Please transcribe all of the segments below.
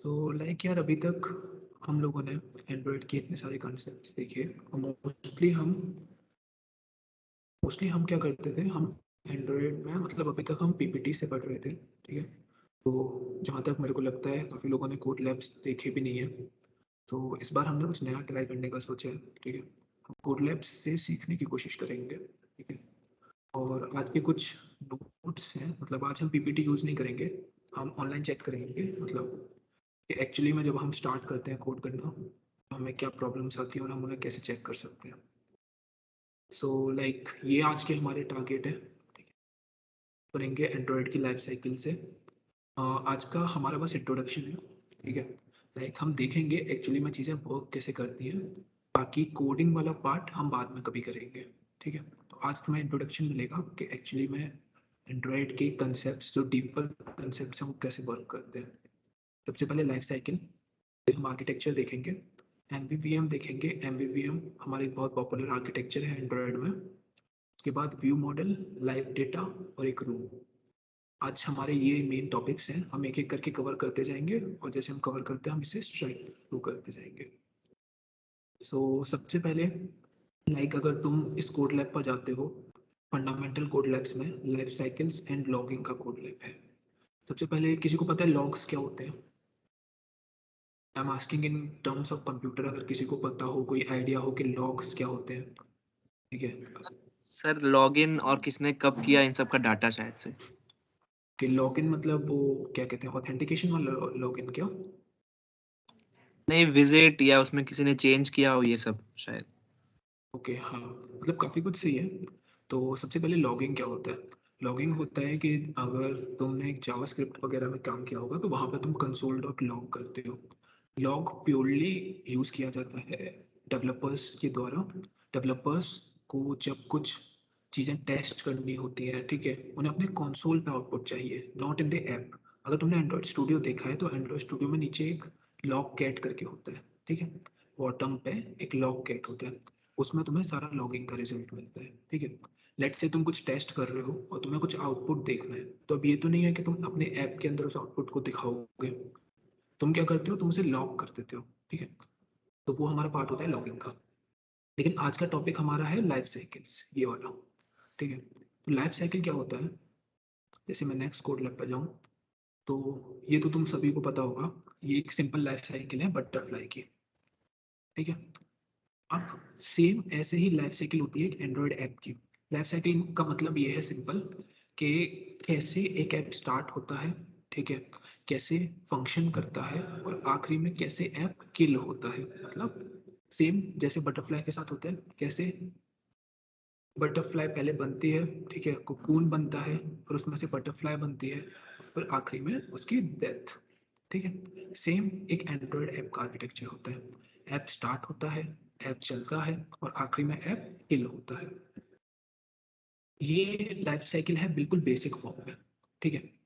Like यार अभी तक हम लोगों ने एंड्रॉयड के इतने सारे कॉन्सेप्ट्स देखे और मोस्टली हम क्या करते थे, हम एंड्रॉयड में मतलब अभी तक हम पीपीटी से पढ़ रहे थे। ठीक है, तो जहाँ तक मेरे को लगता है काफ़ी लोगों ने कोड लैब्स देखे भी नहीं है। तो इस बार हमने कुछ नया ट्राई करने का सोचा है। ठीक है, हम कोड लैब्स से सीखने की कोशिश करेंगे। ठीक है, और आज के कुछ नोट्स हैं, मतलब आज हम पीपीटी यूज़ नहीं करेंगे, हम ऑनलाइन चेक करेंगे। मतलब एक्चुअली में जब हम स्टार्ट करते हैं कोड करना तो हमें क्या प्रॉब्लम्स आती हैं और हम उन्हें कैसे चेक कर सकते हैं। लाइक ये आज के हमारे टारगेट है। ठीक है, करेंगे एंड्रॉयड की लाइफ साइकिल से। आज का हमारा बस इंट्रोडक्शन है। ठीक है, लाइक हम देखेंगे एक्चुअली में चीज़ें वर्क कैसे करती हैं, बाकी कोडिंग वाला पार्ट हम बाद में कभी करेंगे। ठीक है, तो आज तुम्हें इंट्रोडक्शन मिलेगा कि एक्चुअली में एंड्रॉयड के कंसेप्ट जो डीपर कंसेप्ट हैं वो कैसे वर्क करते हैं। सबसे पहले लाइफ साइकिल, हम आर्किटेक्चर देखेंगे, एमवीवीएम देखेंगे। एमवीवीएम हमारा एक बहुत पॉपुलर आर्किटेक्चर है एंड्रॉयड में। उसके बाद व्यू मॉडल, लाइव डेटा और एक रूम। आज हमारे ये मेन टॉपिक्स हैं, हम एक एक करके कवर करते जाएंगे और जैसे हम कवर करते हैं हम इसे स्ट्राइक थ्रू करते जाएंगे। सबसे पहले लाइक अगर तुम इस कोड लैब पर जाते हो, फंडामेंटल कोड लैब्स में लाइफ साइकिल्स एंड लॉगिंग का कोड लैब है। सबसे पहले किसी को पता है लॉग्स क्या होते हैं? I am asking in terms of computer, अगर किसी को पता हो, कोई आइडिया हो कि लॉग्स क्या होते हैं। ठीक है, सर लॉगिन और किसने कब किया इन सब का डाटा शायद से। कि लॉगिन मतलब वो क्या कहते हैं, ऑथेंटिकेशन वाला लॉगिन क्या? नहीं, विजिट या उसमें किसी ने चेंज किया हो ये सब शायद। ओके हाँ, मतलब काफ़ी कुछ सही है। तो सबसे पहले लॉगिंग क्या होता है? लॉगिंग होता है कि अगर तुमने एक जावास्क्रिप्ट वगैरह में काम किया होगा तो वहाँ पर तुम कंसोल डॉट लॉग करते हो। लॉग प्योरली यूज़ किया जाता है डेवलपर्स के द्वारा। डेवलपर्स को जब कुछ चीज़ें टेस्ट करनी होती हैं, ठीक है, उन्हें अपने कंसोल पे आउटपुट चाहिए, नॉट इन द ऐप। अगर तुमने एंड्रॉयड स्टूडियो देखा है तो एंड्रॉयड स्टूडियो में नीचे एक लॉग कैट करके होता है। ठीक है, बॉटम पे एक लॉग कैट होता है, उसमें तुम्हें सारा लॉगिंग का रिजल्ट मिलता है। ठीक है, लेट से तुम कुछ टेस्ट कर रहे हो और तुम्हें कुछ आउटपुट देखना है, तो अब ये तो नहीं है कि तुम अपने ऐप के अंदर उस आउटपुट को दिखाओगे। तुम क्या करते हो, तुम उसे लॉग कर देते हो। ठीक है, तो वो हमारा पार्ट होता है लॉगिंग का। लेकिन आज का टॉपिक हमारा है लाइफ साइकिल्स, ये वाला। ठीक है, तो लाइफ साइकिल क्या होता है? जैसे मैं नेक्स्ट कोड लैब पर जाऊँ तो ये तो तुम सभी को पता होगा, ये एक सिंपल लाइफ साइकिल है बटरफ्लाई की। ठीक है, अब सेम ऐसे ही लाइफ साइकिल होती है एक एंड्रॉयड ऐप की। लाइफ साइकिल का मतलब ये है सिंपल, कि कैसे एक ऐप स्टार्ट होता है, ठीक है, कैसे फंक्शन करता है और आखिरी में कैसे ऐप किल होता है। मतलब सेम जैसे बटरफ्लाई के साथ होता है, कैसे बटरफ्लाई पहले बनती है, ठीक है, कोकून बनता है, फिर उसमें से बटरफ्लाई बनती है, फिर आखिरी में उसकी डेथ। ठीक है, सेम एक एंड्रॉयड ऐप का आर्किटेक्चर होता है। ऐप स्टार्ट होता है, ऐप चलता है और आखिरी में ऐप किल होता है। ये लाइफ साइकिल है बिल्कुल बेसिक फॉर्म में। ठीक है,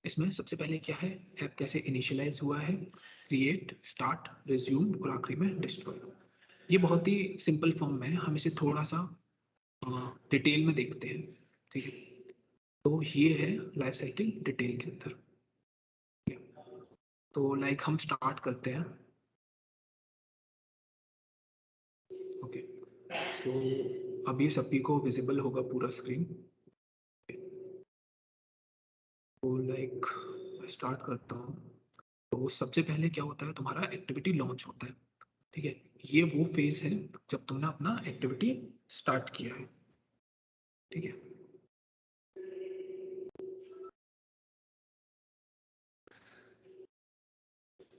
इसमें सबसे पहले क्या है, ऐप कैसे इनिशियलाइज हुआ है, क्रिएट, स्टार्ट, रिज्यूम और आखिरी में डिस्ट्रॉय। ये बहुत ही सिंपल फॉर्म में है, हम इसे थोड़ा सा डिटेल में देखते हैं। ठीक है, तो ये है लाइफ साइकिल डिटेल के अंदर। तो लाइक हम स्टार्ट करते हैं। ओके, तो अभी सभी को विजिबल होगा पूरा स्क्रीन। तो लाइक स्टार्ट करता हूँ। तो सबसे पहले क्या होता है, तुम्हारा एक्टिविटी लॉन्च होता है। ठीक है, ये वो फेज है जब तुमने अपना एक्टिविटी स्टार्ट किया है। ठीक है,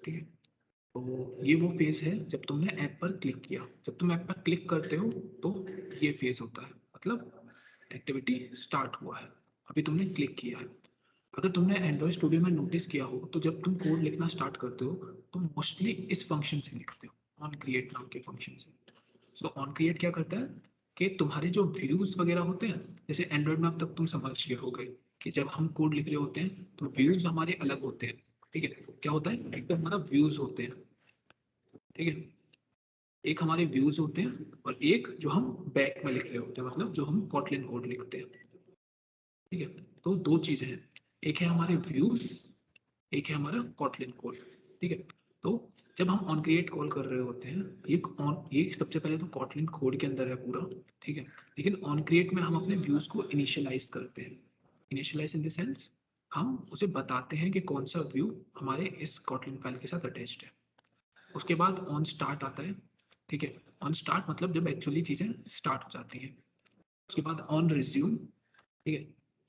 ठीक है, तो ये वो फेज है जब तुमने ऐप पर क्लिक किया। जब तुम ऐप पर क्लिक करते हो तो ये फेज होता है, मतलब एक्टिविटी स्टार्ट हुआ है, अभी तुमने क्लिक किया है। अगर तुमने एंड्रॉइड स्टूडियो में नोटिस किया हो तो जब तुम कोड लिखना स्टार्ट करते हो तो मोस्टली इस फंक्शन से लिखते हो, ऑन क्रिएट नाम के फंक्शन से। ऑन क्रिएट क्या करता है कि तुम्हारे जो व्यूज वगैरह होते हैं, जैसे एंड्रॉइड में अब तक तुम समझ गए हो गए कि जब हम कोड लिख रहे होते हैं तो व्यूज हमारे अलग होते हैं। ठीक है, क्या होता है, एक तो हमारा व्यूज होते हैं, ठीक है, एक हमारे व्यूज होते हैं और एक जो हम बैक में लिख रहे होते हैं, मतलब जो हम कॉटलिन कोड लिखते हैं। ठीक है, तो दो चीजें हैं, एक है हमारे व्यूज, एक है हमारा कॉटलिन कोड। ठीक है। तो जब हम ऑन क्रिएट कॉल कर रहे होते हैं, ये सबसे पहले तो कॉटलिन कोड के अंदर है पूरा, ठीक है। लेकिन ऑन क्रिएट में हम अपने व्यूज को इनिशियलाइज करते हैं। इनिशियलाइज इन द सेंस हम उसे बताते हैं कि कौन सा व्यू हमारे इस कॉटलिन फाइल के साथ अटैच्ड है। उसके बाद ऑन स्टार्ट आता है, ठीक है। ऑन स्टार्ट मतलब जब एक्चुअली चीजें स्टार्ट हो जाती हैं। उसके बाद ऑन रिज्यूम, ठीक है।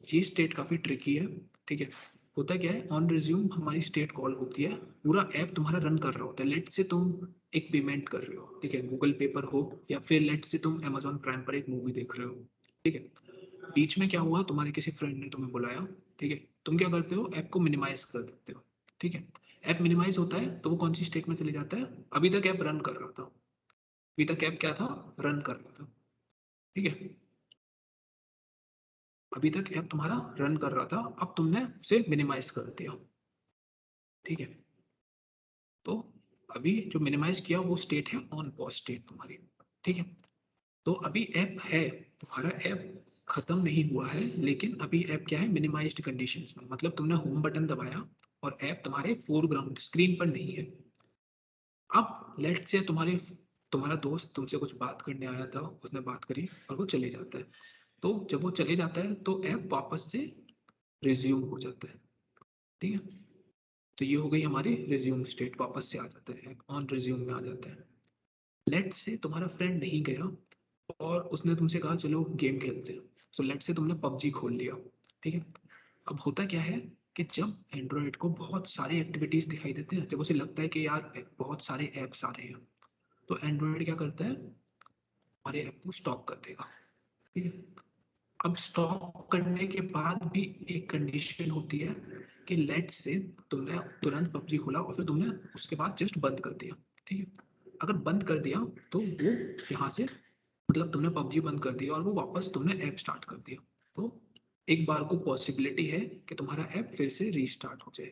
ये स्टेट काफी ट्रिकी है, ठीक है। होता क्या है, ऑन रिज्यूम हमारी स्टेट कॉल होती है, पूरा ऐप तुम्हारा रन कर रहा होता है। लेट से तुम एक पेमेंट कर रहे हो, ठीक है, गूगल पे पर हो, या फिर लेट से तुम अमेजोन प्राइम पर एक मूवी देख रहे हो, ठीक है। बीच में क्या हुआ, तुम्हारे किसी फ्रेंड ने तुम्हें बुलाया, ठीक है। तुम क्या करते हो, ऐप को मिनिमाइज कर देते हो, ठीक है। ऐप मिनिमाइज होता है तो वो कौन सी स्टेट में चले जाता है, अभी तक ऐप रन कर रहा था, अभी तक ऐप क्या था, रन कर रहा था, ठीक है। अभी तक ऐप तुम्हारा रन कर रहा था, अब तुमने उसे मिनिमाइज कर दिया, ठीक है। तो अभी जो मिनिमाइज किया वो स्टेट है ऑन पॉज स्टेट तुम्हारी, ठीक है। तो अभी ऐप है, तुम्हारा ऐप खत्म नहीं हुआ है, लेकिन अभी ऐप क्या है, मिनिमाइज्ड कंडीशंस में, मतलब तुमने होम बटन दबाया और ऐप तुम्हारे फोरग्राउंड स्क्रीन पर नहीं है। अब लेट से तुम्हारा दोस्त तुमसे कुछ बात करने आया था, उसने बात करी और वो चले जाता है। तो जब वो चले जाता है तो ऐप वापस से रिज्यूम हो जाता है, ठीक है। तो ये हो गई हमारी रिज्यूम स्टेट, वापस से आ जाता है, ऑन रिज्यूम में आ जाता है। लेट से तुम्हारा फ्रेंड नहीं गया और उसने तुमसे कहा चलो गेम खेलते हैं, सो लेट से तुमने पबजी खोल लिया, ठीक है। अब होता क्या है कि जब एंड्रॉयड को बहुत सारे एक्टिविटीज दिखाई देते हैं, जब उसे लगता है कि यार बहुत सारे ऐप्स आ रहे हैं, तो एंड्रॉयड क्या करता है, हमारे ऐप को स्टॉप कर देगा, ठीक है। अब स्टॉप करने के बाद भी एक कंडीशन होती है कि लेट से तुमने तुरंत पबजी खोला और फिर तुमने उसके बाद जस्ट बंद कर दिया, ठीक है। अगर बंद कर दिया तो वो यहाँ से, मतलब तुमने पबजी बंद कर दिया और वो वापस तुमने ऐप स्टार्ट कर दिया, तो एक बार को पॉसिबिलिटी है कि तुम्हारा ऐप फिर से रीस्टार्ट हो जाए,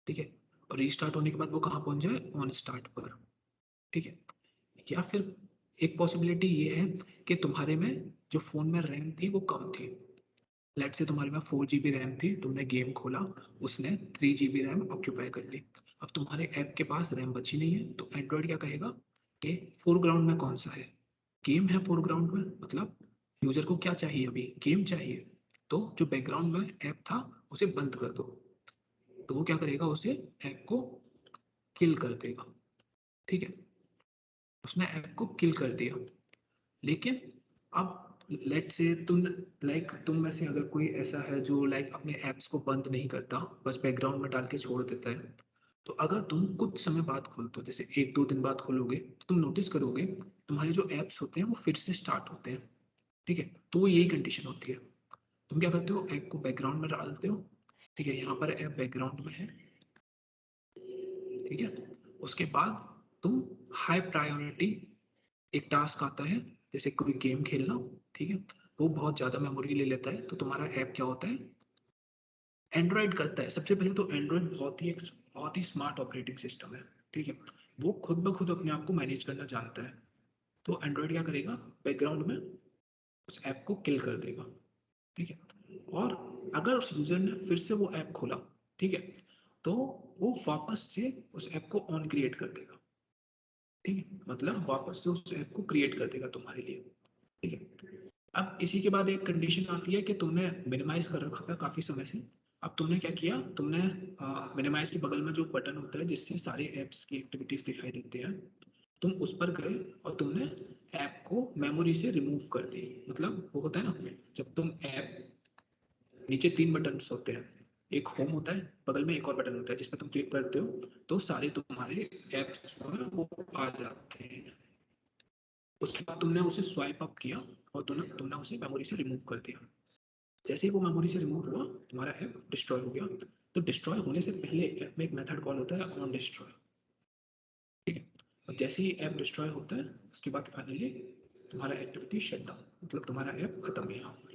ठीक है। और रीस्टार्ट होने के बाद वो कहाँ पहुंच जाए, ऑन स्टार्ट पर, ठीक है। या फिर एक पॉसिबिलिटी ये है कि तुम्हारे में जो फोन में रैम थी वो कम थी। लेट से तुम्हारे में 4 GB रैम थी, तुमने गेम खोला, उसने 3 GB रैम ऑक्यूपाई कर ली। अब तुम्हारे ऐप के पास रैम बची नहीं है, तो एंड्रॉयड क्या कहेगा कि फोरग्राउंड में कौन सा है, गेम है फोरग्राउंड में, मतलब यूजर को क्या चाहिए, अभी गेम चाहिए। तो जो बैकग्राउंड में ऐप था उसे बंद कर दो, तो वो क्या करेगा, उसे ऐप को किल कर देगा, ठीक है। उसने ऐप को किल कर दिया। लेकिन अब लेट से तुम में से अगर कोई ऐसा है जो अपने ऐप्स को बंद नहीं करता, बस बैकग्राउंड में डाल के छोड़ देता है, तो अगर तुम कुछ समय बाद खोलते हो, जैसे 1-2 दिन बाद खोलोगे, तो तुम नोटिस करोगे तुम्हारे जो ऐप्स होते हैं वो फिर से स्टार्ट होते हैं, ठीक है। तो यही कंडीशन होती है। तुम क्या करते हो, ऐप को बैकग्राउंड में डालते हो, ठीक है, यहाँ पर ऐप बैकग्राउंड में है, ठीक है। उसके बाद तुम हाई प्रायोरिटी एक टास्क आता है, जैसे कोई गेम खेलना, ठीक है, वो बहुत ज्यादा मेमोरी ले लेता है, तो तुम्हारा ऐप क्या होता है, एंड्रॉइड करता है। सबसे पहले तो एंड्रॉइड बहुत ही स्मार्ट ऑपरेटिंग सिस्टम है, ठीक है। वो खुद ब खुद अपने आप को मैनेज करना जानता है। तो एंड्रॉइड क्या करेगा, बैकग्राउंड में उस ऐप को किल कर देगा, ठीक है। और अगर उस यूजर ने फिर से वो ऐप खोला, ठीक है, तो वो वापस से उस ऐप को ऑन क्रिएट कर देगा, ठीक है, मतलब वापस से उस ऐप को क्रिएट कर देगा तुम्हारे लिए, ठीक है। अब इसी के बाद एक कंडीशन आती है कि तुमने मिनिमाइज कर रखा था काफी समय से। अब तुमने क्या किया, तुमने मिनिमाइज के बगल में जो बटन होता है जिससे सारे ऐप्स की एक्टिविटीज दिखाई देती हैं, तुम उस पर गए और तुमने ऐप को मेमोरी से रिमूव कर दी। मतलब वो होता है ना, जब तुम ऐप, नीचे 3 बटन होते हैं, एक होम होता है, बगल में एक और बटन होता है जिस पर तुम क्लिक करते हो तो सारे तुम्हारे ऐप्स जो है वो आ जाते हैं। उसके बाद तुमने उसे स्वाइप अप किया और तुमने उसे मेमोरी से रिमूव कर दिया। जैसे ही वो मेमोरी से रिमूव हुआ, तुम्हारा ऐप डिस्ट्रॉय हो गया। तो डिस्ट्रॉय होने से पहले ऐप में एक मेथड कॉल होता है ऑन डिस्ट्रॉय, ठीक है। और जैसे ही ऐप डिस्ट्रॉय होता है, उसके बाद फाइनली तुम्हारा एक्टिविटी शट डाउन, मतलब तुम्हारा ऐप खत्म है यहाँ पर।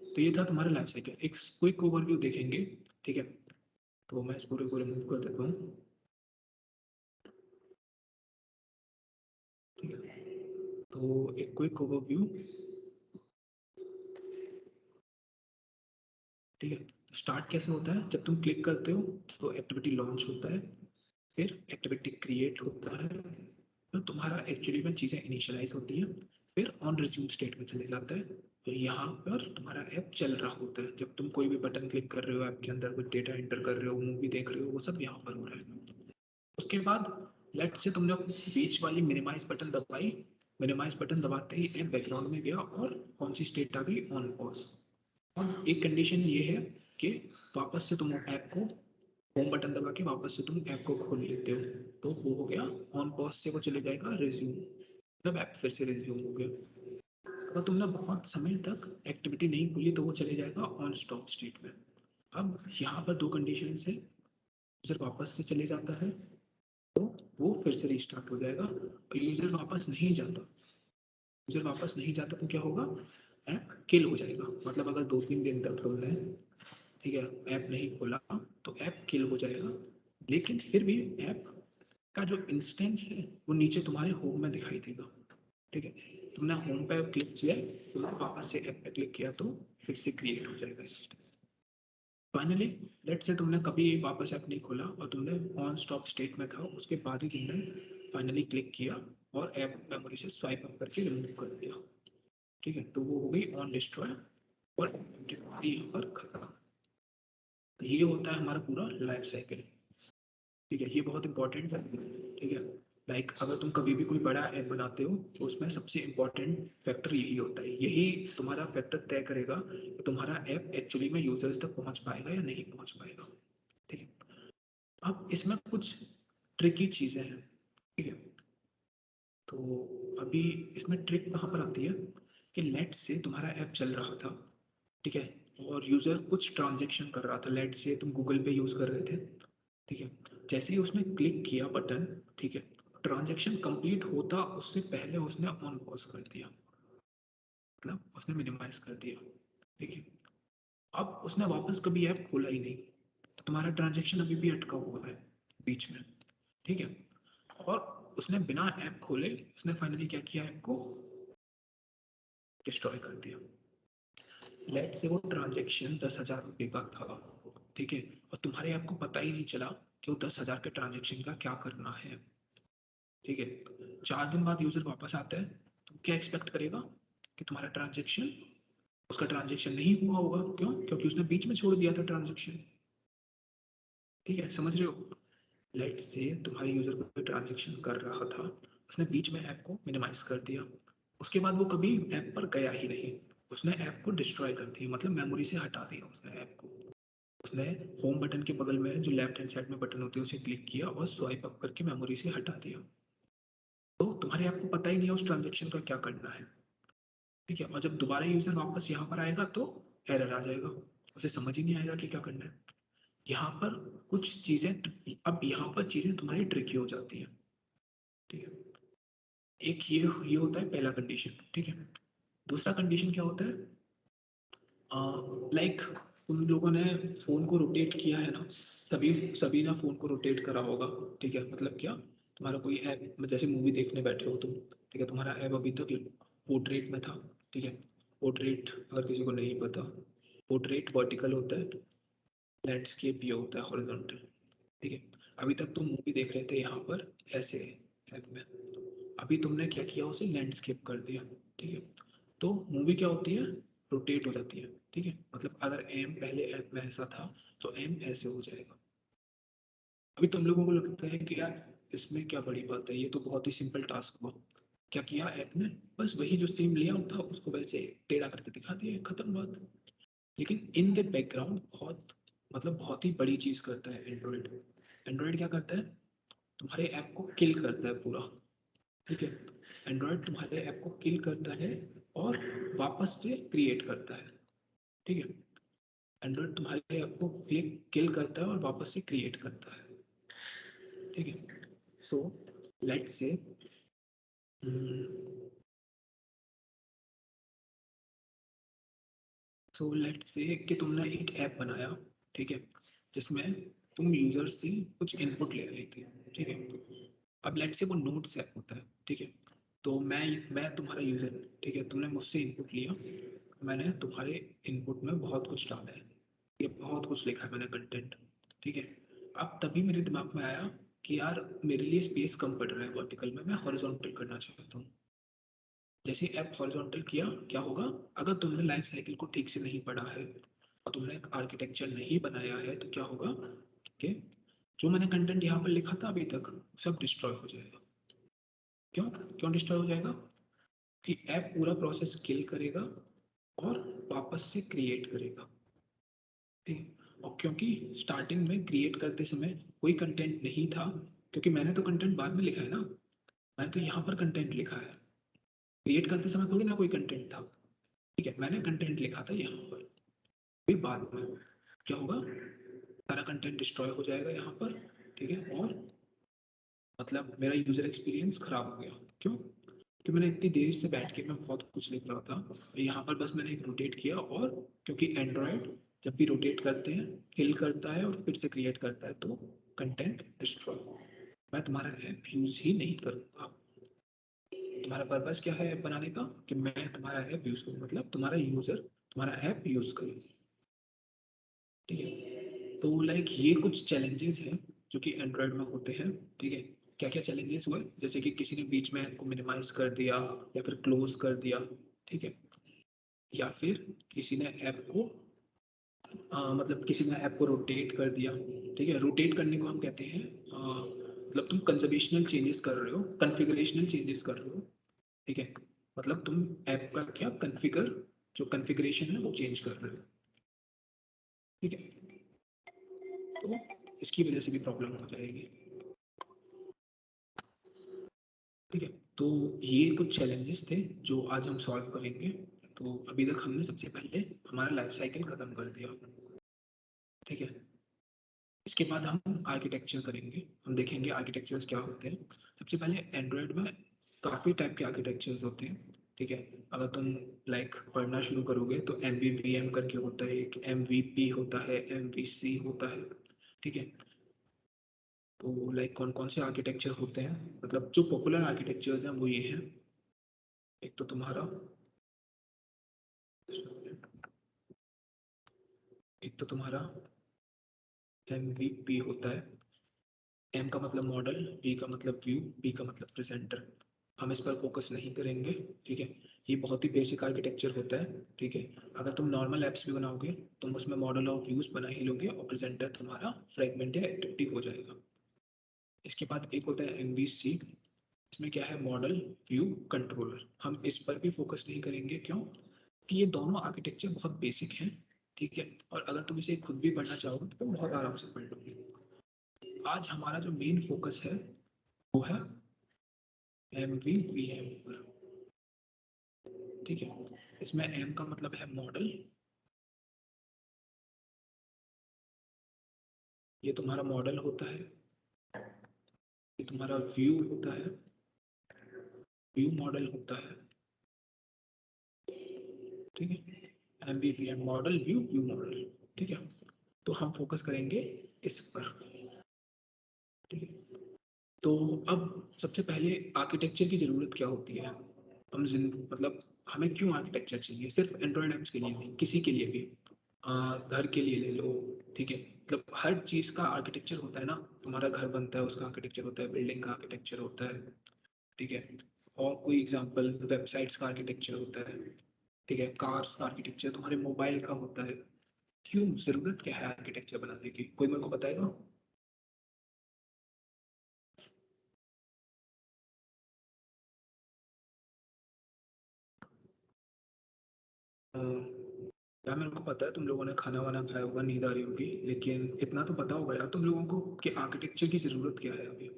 तो ये था तुम्हारा लाइफ साइकिल, एक क्विक ओवरव्यू देखेंगे, ठीक है। तो मैं इस पूरे को रिमूव कर देता हूँ, ठीक है। तो एक क्विक ओवरव्यू, ठीक है। स्टार्ट कैसे होता है, जब तुम क्लिक करते हो तो एक्टिविटी लॉन्च होता है, फिर एक्टिविटी क्रिएट होता है, तो तुम्हारा एक्चुअली में चीज़ें इनिशियलाइज होती हैं, फिर ऑन रिज्यूम स्टेट में चले जाता है। तो यहाँ पर तुम्हारा ऐप चल रहा होता है, जब तुम कोई भी बटन क्लिक कर रहे हो, ऐप के अंदर कुछ डेटा एंटर कर रहे हो, मूवी देख रहे हो, वो सब यहाँ पर हो रहा है। उसके बाद लेट से तुमने बीच वाली मिनिमाइज बटन दबाई, मिनिमाइज बटन दबाते ही ऐप बैकग्राउंड में गया और कौन सी स्टेट आ गई, ऑन पॉज। और एक कंडीशन ये है कि वापस से तुम ऐप को होम बटन दबा के वापस से तुम ऐप को खोल लेते हो, तो वो हो गया ऑन पॉज से वो चले जाएगा रिज्यूम, तब ऐप फिर से रिज्यूम हो गया। अगर तुमने बहुत समय तक एक्टिविटी नहीं खोली तो वो चले जाएगा ऑन स्टॉप स्टेट में। अब यहाँ पर दो कंडीशन है, यूजर वापस से चले जाता है तो वो फिर से रिस्टार्ट हो जाएगा, और यूजर वापस नहीं जाता, यूजर वापस नहीं जाता तो क्या होगा, ऐप किल हो जाएगा। मतलब अगर 2-3 दिन तक तुमने, ठीक है, ऐप नहीं खोला तो ऐप किल हो जाएगा। लेकिन फिर भी ऐप का जो इंस्टेंस है वो नीचे तुम्हारे होम में दिखाई देगा। ठीक है, तुमने होम पे क्लिक किया, तुमने वापस से ऐप पे क्लिक किया तो फिर से क्रिएट हो जाएगा इंस्टेंस। फाइनली लेट से तुमने कभी वापस ऐप नहीं खोला और तुमने ऑन स्टॉप स्टेट में था, उसके बाद ही तुमने फाइनली क्लिक किया और ऐप मेमोरी से स्वाइप अप करके रिमूव कर दिया। ठीक है, तो वो हो गई ऑन डिस्ट्रॉय और यहाँ पर खत्म। तो ये होता है हमारा पूरा लाइफ साइकिल। ठीक है, ये बहुत इंपॉर्टेंट है। ठीक है, लाइक अगर तुम कभी भी कोई बड़ा ऐप बनाते हो तो उसमें सबसे इम्पोर्टेंट फैक्टर यही होता है, यही तुम्हारा फैक्टर तय करेगा कि तुम्हारा ऐप एक्चुअली में यूजर्स तक पहुंच पाएगा या नहीं पहुंच पाएगा। ठीक है, अब इसमें कुछ ट्रिकी चीजें हैं। ठीक है, तो अभी इसमें ट्रिक कहाँ पर आती है कि लेट से तुम्हारा ऐप चल रहा था, ठीक है, और यूजर कुछ ट्रांजेक्शन कर रहा था, लेट से तुम गूगल पे यूज कर रहे थे, ठीक है, जैसे ही उसने क्लिक किया बटन, ठीक है, ट्रांजेक्शन कंप्लीट होता उससे पहले उसने ऑन पॉज कर दिया, मतलब उसने मिनिमाइज कर दिया। ठीक है, अब उसने वापस कभी ऐप खोला ही नहीं, तो तुम्हारा ट्रांजेक्शन अभी भी अटका हुआ है बीच में। ठीक है, और उसने बिना ऐप खोले उसने फाइनली क्या किया, ऐप को डिस्ट्रॉय कर दिया। लेट से वो ट्रांजेक्शन 10,000 रुपये का था, ठीक है, और तुम्हारे ऐप को पता ही नहीं चला कि वो 10,000 के ट्रांजेक्शन का क्या करना है। ठीक है, 4 दिन बाद यूजर वापस आता है तो क्या एक्सपेक्ट करेगा कि तुम्हारा ट्रांजेक्शन, उसका ट्रांजेक्शन नहीं हुआ होगा, क्यों, क्योंकि उसने बीच में छोड़ दिया था ट्रांजेक्शन। ठीक है, समझ रहे हो, लेट से तुम्हारे यूजर कोई ट्रांजेक्शन कर रहा था, उसने बीच में ऐप को मिनिमाइज कर दिया, उसके बाद वो कभी ऐप पर गया ही नहीं, उसने ऐप को डिस्ट्रॉय कर दिया, मतलब मेमोरी से हटा दिया उसने ऐप को। उसने होम बटन के बगल में जो लेफ्ट हैंड साइड में बटन होती है उसे क्लिक किया और स्वाइप अप करके मेमोरी से हटा दिया, तो तुम्हारे ऐप को पता ही नहीं है उस ट्रांजेक्शन का क्या करना है। ठीक है, और जब दोबारा यूजर वापस यहाँ पर आएगा तो एरर आ जाएगा, उसे समझ ही नहीं आएगा कि क्या करना है। यहाँ पर कुछ चीजें, अब यहाँ पर चीजें तुम्हारी ट्रिकी हो जाती है। ठीक है, एक ये होता है पहला कंडीशन। ठीक है, दूसरा कंडीशन क्या होता है, लाइक तुम लोगों ने फोन को रोटेट किया है ना, सभी सभी ने फोन को रोटेट करा होगा। ठीक है, मतलब क्या, तुम्हारा कोई ऐप, जैसे मूवी देखने बैठे हो तुम, ठीक है, तुम्हारा ऐप अभी तक पोर्ट्रेट में था। ठीक है, पोर्ट्रेट अगर किसी को नहीं पता, पोर्ट्रेट वर्टिकल होता है, लैंडस्केप ये होता है हॉरिजॉन्टल। ठीक है, अभी तक तुम मूवी देख रहे थे यहाँ पर ऐसे ऐप में, अभी तुमने क्या किया, उसे लैंडस्केप कर दिया। ठीक है, तो मूवी क्या होती है, रोटेट हो जाती है। ठीक है, मतलब अगर एम पहले ऐप में ऐसा था तो एम ऐसे हो जाएगा। अभी तुम लोगों को लगता है कि यार इसमें क्या बड़ी बात है, ये तो बहुत ही सिंपल टास्क हुआ। क्या किया ऐप ने, बस वही जो सेम लेआउट था उसको वैसे टेढ़ा करके दिखा दिया, खत्म बात। लेकिन इन द बैकग्राउंड बहुत, मतलब बहुत ही बड़ी चीज करता है एंड्रॉइड। एंड्रॉइड क्या करता है, तुम्हारे ऐप को किल करता है पूरा। ठीक है, एंड्रॉइड तुम्हारे ऐप को किल करता है और वापस से क्रिएट करता है। ठीक है, एंड्रॉइड तुम्हारे ऐप को किल करता है और वापस से क्रिएट करता है। ठीक है, सो लेट से, कि तुमने एक ऐप बनाया, ठीक है, जिसमें तुम यूजर से कुछ इनपुट ले रहे थे। ठीक है, अब लेट से वो नोट्स ऐप होता है। ठीक है, तो मैं तुम्हारा यूजर, ठीक है, तुमने मुझसे इनपुट लिया, मैंने तुम्हारे इनपुट में बहुत कुछ डाला है, ये बहुत कुछ लिखा है मैंने कंटेंट। ठीक है, अब तभी मेरे दिमाग में आया कि यार मेरे लिए स्पेस कम पड़ रहा है वर्टिकल में, मैं हॉरिजॉन्टल करना चाहता हूँ। जैसे ऐप हॉरिजॉन्टल किया, क्या होगा? अगर तुमने लाइफ साइकिल को ठीक से नहीं पढ़ा है और तुमने एक आर्किटेक्चर नहीं बनाया है तो क्या होगा कि जो मैंने कंटेंट यहाँ पर लिखा था अभी तक सब डिस्ट्रॉय हो जाएगा। क्यों? क्यों डिस्ट्रॉय हो जाएगा? कि ऐप पूरा प्रोसेस किल करेगा और वापस से क्रिएट करेगा। ठीक है? और क्योंकि स्टार्टिंग में क्रिएट करते समय कोई कंटेंट नहीं था, क्योंकि मैंने तो कंटेंट बाद में लिखा है ना, मैंने तो यहाँ पर कंटेंट लिखा है, क्रिएट करते समय थोड़ी ना कोई कंटेंट था। ठीक है, मैंने कंटेंट लिखा था यहाँ पर, फिर बाद में क्या होगा, सारा कंटेंट डिस्ट्रॉय हो जाएगा यहाँ पर। ठीक है, और मतलब मेरा यूजर एक्सपीरियंस खराब हो गया। क्यों? कि मैंने इतनी देर से बैठ के मैं बहुत कुछ लिख रहा था, यहाँ पर बस मैंने एक रोटेट किया, और क्योंकि एंड्रॉयड जब भी रोटेट करते हैं किल करता है और फिर से क्रिएट करता है, तो कंटेंट डिस्ट्रॉय। मैं तुम्हारा ऐप यूज ही नहीं करूँगा। तुम्हारा पर्पस क्या है ऐप बनाने का? कि मैं तुम्हारा ऐप यूज करूँ, मतलब तुम्हारा यूजर तुम्हारा ऐप यूज करे। ठीक है, तो लाइक ये कुछ चैलेंजेस हैं जो कि एंड्रॉयड में होते हैं। ठीक है, क्या क्या चैलेंजेस हुए? जैसे कि किसी ने बीच में ऐप को मिनिमाइज कर दिया या फिर क्लोज कर दिया। ठीक है, या फिर किसी ने ऐप को मतलब किसी ने ऐप को रोटेट कर दिया। ठीक है, रोटेट करने को हम कहते हैं मतलब तुम कंजर्वेशनल चेंजेस कर रहे हो, कन्फिगरेशनल चेंजेस कर रहे हो। ठीक है, मतलब तुम ऐप का क्या कन्फिगर, जो कन्फिगरेशन है वो चेंज कर रहे हो। ठीक है, तो इसकी वजह से भी प्रॉब्लम हो जाएगी। ठीक है, तो ये कुछ चैलेंजेस थे जो आज हम सॉल्व करेंगे। तो अभी तक हमने सबसे पहले हमारा लाइफ साइकिल खत्म कर दिया। ठीक है, इसके बाद हम आर्किटेक्चर करेंगे, हम देखेंगे आर्किटेक्चर्स क्या होते हैं। सबसे पहले एंड्रॉयड में काफ़ी टाइप के आर्किटेक्चर्स होते हैं। ठीक है, अगर तुम लाइक पढ़ना शुरू करोगे तो एम वी वी एम करके होता है, एक एम वी पी होता है, एम वी सी होता है। ठीक है, तो लाइक कौन कौन से आर्किटेक्चर होते हैं, मतलब जो पॉपुलर आर्किटेक्चर्स हैं वो ये हैं। एक तो तुम्हारा, एक तो तुम्हारा एम वी पी होता है। एम का मतलब मॉडल, वी का मतलब व्यू, पी का मतलब प्रेजेंटर। हम इस पर फोकस नहीं करेंगे। ठीक है, ये बहुत ही बेसिक आर्किटेक्चर होता है। ठीक है, अगर तुम नॉर्मल ऐप्स भी बनाओगे तुम उसमें मॉडल और व्यूज बना ही लोगे और प्रेजेंटर तुम्हारा फ्रेगमेंट या एक्टिविटी हो जाएगा। इसके बाद एक होता है एम वी सी। इसमें क्या है, मॉडल, व्यू, कंट्रोलर। हम इस पर भी फोकस नहीं करेंगे। क्यों? कि ये दोनों आर्किटेक्चर बहुत बेसिक हैं। ठीक है, और अगर तुम इसे खुद भी पढ़ना चाहोगे तो तुम बहुत आराम से पढ़ लोगे। आज हमारा जो मेन फोकस है वो है एम वी वी एम पर। ठीक है, इसमें एम का मतलब है मॉडल, ये तुम्हारा मॉडल होता है। ये तुम्हारा व्यू होता है, व्यू मॉडल होता है। ठीक है, M V V M, model, view, view model. ठीक है, तो हम फोकस करेंगे इस पर। ठीक है, तो अब सबसे पहले आर्किटेक्चर की ज़रूरत क्या होती है? हम मतलब हमें क्यों आर्किटेक्चर चाहिए? सिर्फ एंड्रॉयड ऐप्स के लिए नहीं, किसी के लिए भी। घर के लिए ले लो। ठीक है, मतलब हर चीज़ का आर्किटेक्चर होता है ना। तुम्हारा घर बनता है उसका आर्किटेक्चर होता है, बिल्डिंग का आर्किटेक्चर होता है। ठीक है, और कोई एग्जांपल, वेबसाइट्स का आर्किटेक्चर होता है। ठीक है, कार्स का आर्किटेक्चर, तुम्हारे मोबाइल का होता है। क्यों, ज़रूरत क्या है आर्किटेक्चर बनाने की? कोई मेरे को बताएगा? यार मेरे को पता है तुम लोगों ने खाना वाना खाया होगा, नींद आ रही होगी, लेकिन इतना तो पता होगा यार तुम लोगों को कि आर्किटेक्चर की जरूरत क्या है अभी।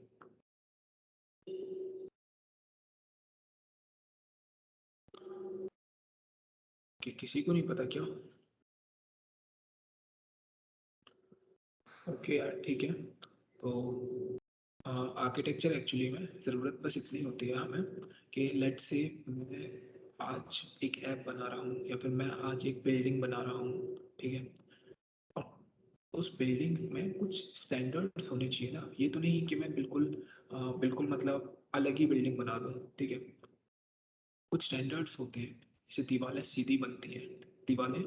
कि किसी को नहीं पता क्या? ओके यार, ठीक है। तो आर्किटेक्चर एक्चुअली में ज़रूरत बस इतनी होती है हमें कि लेट्स से मैं आज एक ऐप बना रहा हूँ या फिर मैं आज एक बिल्डिंग बना रहा हूँ। ठीक है, और उस बिल्डिंग में कुछ स्टैंडर्ड्स होने चाहिए ना। ये तो नहीं कि मैं बिल्कुल बिल्कुल मतलब अलग ही बिल्डिंग बना दूँ। ठीक है, कुछ स्टैंडर्ड्स होते हैं। जैसे दीवारें सीधी बनती हैं, दीवारें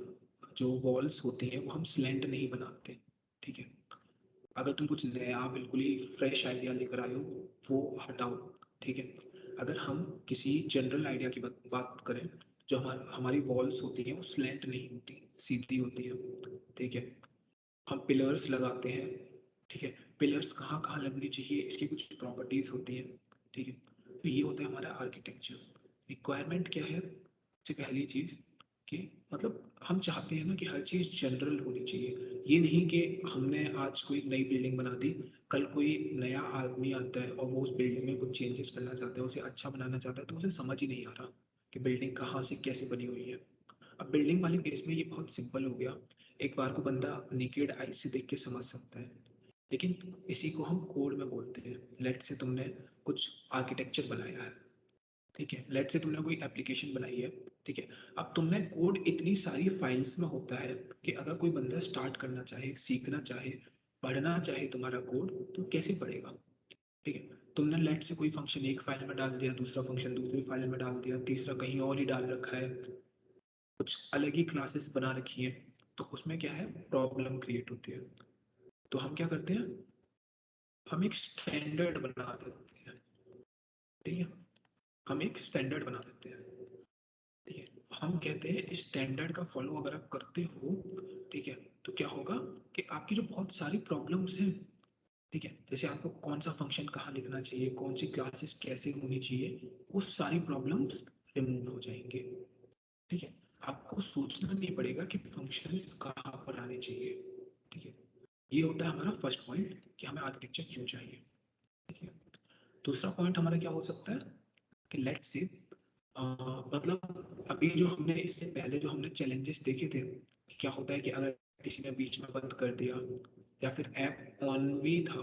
जो वॉल्स होती हैं वो हम स्लैंट नहीं बनाते। ठीक है, अगर तुम कुछ नया बिल्कुल ही फ्रेश आइडिया लेकर आए हो, वो हटाओ। ठीक है। अगर हम किसी जनरल आइडिया की बात करें, जो हमारी वॉल्स होती हैं वो स्लैंट नहीं होती, सीधी होती है। ठीक है। हम पिलर्स लगाते हैं। ठीक है। पिलर्स कहाँ कहाँ लगनी चाहिए, इसकी कुछ प्रॉपर्टीज होती हैं। ठीक है। तो ये होता है हमारा आर्किटेक्चर। रिक्वायरमेंट क्या है, सबसे पहली चीज कि मतलब हम चाहते हैं ना कि हर चीज जनरल होनी चाहिए। ये नहीं कि हमने आज कोई नई बिल्डिंग बना दी, कल कोई नया आदमी आता है और वो उस बिल्डिंग में कुछ चेंजेस करना चाहता है, उसे अच्छा बनाना चाहता है, तो उसे समझ ही नहीं आ रहा कि बिल्डिंग कहाँ से कैसे बनी हुई है। अब बिल्डिंग वाले केस में ये बहुत सिंपल हो गया। एक बार को बंदा नेकेड आई से देख के समझ सकता है। लेकिन इसी को हम कोड में बोलते हैं। लेट से तुमने कुछ आर्किटेक्चर बनाया है। ठीक है। लेट से तुमने कोई एप्लीकेशन बनाई है। ठीक है। अब तुमने कोड इतनी सारी फाइल्स में होता है कि अगर कोई बंदा स्टार्ट करना चाहे, सीखना चाहे, पढ़ना चाहे तुम्हारा कोड, तो कैसे पढ़ेगा। ठीक है। तुमने लेट से कोई फंक्शन एक फाइल में डाल दिया, दूसरा फंक्शन दूसरी फाइल में डाल दिया, तीसरा कहीं और ही डाल रखा है, कुछ अलग ही क्लासेस बना रखी है, तो उसमें क्या है, प्रॉब्लम क्रिएट होती है। तो हम क्या करते हैं, हम एक स्टैंडर्ड बना देते हैं। ठीक है। हम एक स्टैंडर्ड बना देते हैं। ठीक है। हम कहते हैं इस स्टैंडर्ड का फॉलो अगर आप करते हो, ठीक है, तो क्या होगा कि आपकी जो बहुत सारी प्रॉब्लम्स हैं, ठीक है, जैसे आपको कौन सा फंक्शन कहाँ लिखना चाहिए, कौन सी क्लासेस कैसे होनी चाहिए, वो सारी प्रॉब्लम्स रिमूव हो जाएंगे। ठीक है। आपको सोचना नहीं पड़ेगा कि फंक्शंस कहाँ पर आने चाहिए। ठीक है। ये होता है हमारा फर्स्ट पॉइंट कि हमें आर्किटेक्चर क्यों चाहिए। ठीक है। दूसरा पॉइंट हमारा क्या हो सकता है कि लेट्स से मतलब अभी जो हमने इससे पहले जो हमने चैलेंजेस देखे थे, क्या होता है कि अगर किसी ने बीच में बंद कर दिया, या फिर ऐप ऑन भी था,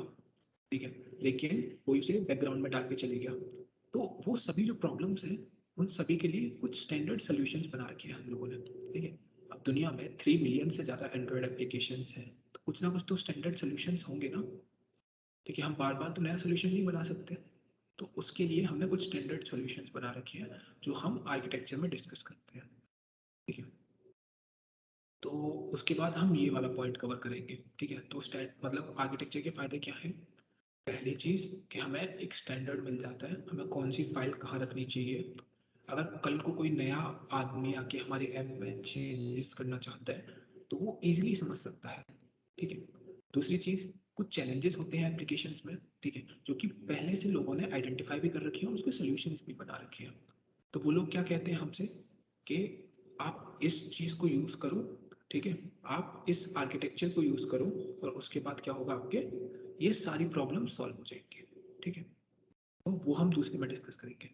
ठीक है, लेकिन कोई उसे बैकग्राउंड में डाल के चले गया, तो वो सभी जो प्रॉब्लम्स हैं, उन सभी के लिए कुछ स्टैंडर्ड सॉल्यूशंस बना रखे हैं हम लोगों ने। ठीक है। अब दुनिया में 3 मिलियन से ज़्यादा एंड्रॉयड एप्लीकेशंस हैं, तो कुछ ना कुछ तो स्टैंडर्ड सॉल्यूशंस होंगे ना। ठीक है। हम बार बार तो नया सॉल्यूशन नहीं बना सकते, तो उसके लिए हमने कुछ स्टैंडर्ड सॉल्यूशंस बना रखे हैं जो हम आर्किटेक्चर में डिस्कस करते हैं। ठीक है। तो उसके बाद हम ये वाला पॉइंट कवर करेंगे। ठीक है। तो स्टैंड मतलब आर्किटेक्चर के फायदे क्या है। पहली चीज कि हमें एक स्टैंडर्ड मिल जाता है, हमें कौन सी फाइल कहाँ रखनी चाहिए। अगर कल को कोई नया आदमी आके हमारे ऐप में चेंजेस करना चाहता है, तो वो इजीली समझ सकता है। ठीक है। दूसरी चीज, कुछ चैलेंजेस होते हैं एप्लीकेशंस में, ठीक है, जो कि पहले से लोगों ने आइडेंटिफाई भी कर रखे हैं और उसके सॉल्यूशंस भी बना रखे हैं। तो वो लोग क्या कहते हैं हमसे कि आप इस चीज को यूज करो। ठीक है। आप इस आर्किटेक्चर को यूज करो, और उसके बाद क्या होगा, आपके ये सारी प्रॉब्लम सॉल्व हो जाएंगी। ठीक है। तो वो हम दूसरे में डिस्कस करेंगे।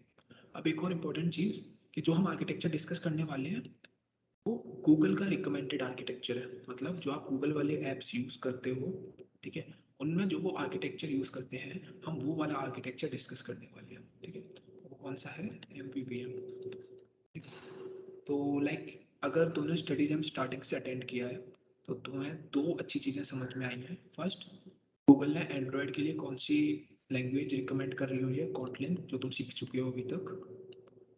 अब एक और इम्पोर्टेंट चीज, कि जो हम आर्किटेक्चर डिस्कस करने वाले हैं, वो गूगल का रिकमेंडेड आर्किटेक्चर है। मतलब जो आप गूगल वाले ऐप्स यूज करते हो, ठीक है, उनमें जो वो आर्किटेक्चर यूज करते हैं, हम वो वाला आर्किटेक्चर डिस्कस करने वाले हैं। ठीक है। वो कौन सा है, एमपीवीएम। तो लाइक अगर तुमने स्टडी जब स्टार्टिंग से अटेंड किया है, तो तुम्हें दो अच्छी चीज़ें समझ में आई हैं। फर्स्ट, गूगल ने एंड्रॉयड के लिए कौन सी लैंग्वेज रिकमेंड कर रही हुई है, कॉटलिन, जो तुम सीख चुके हो अभी तक।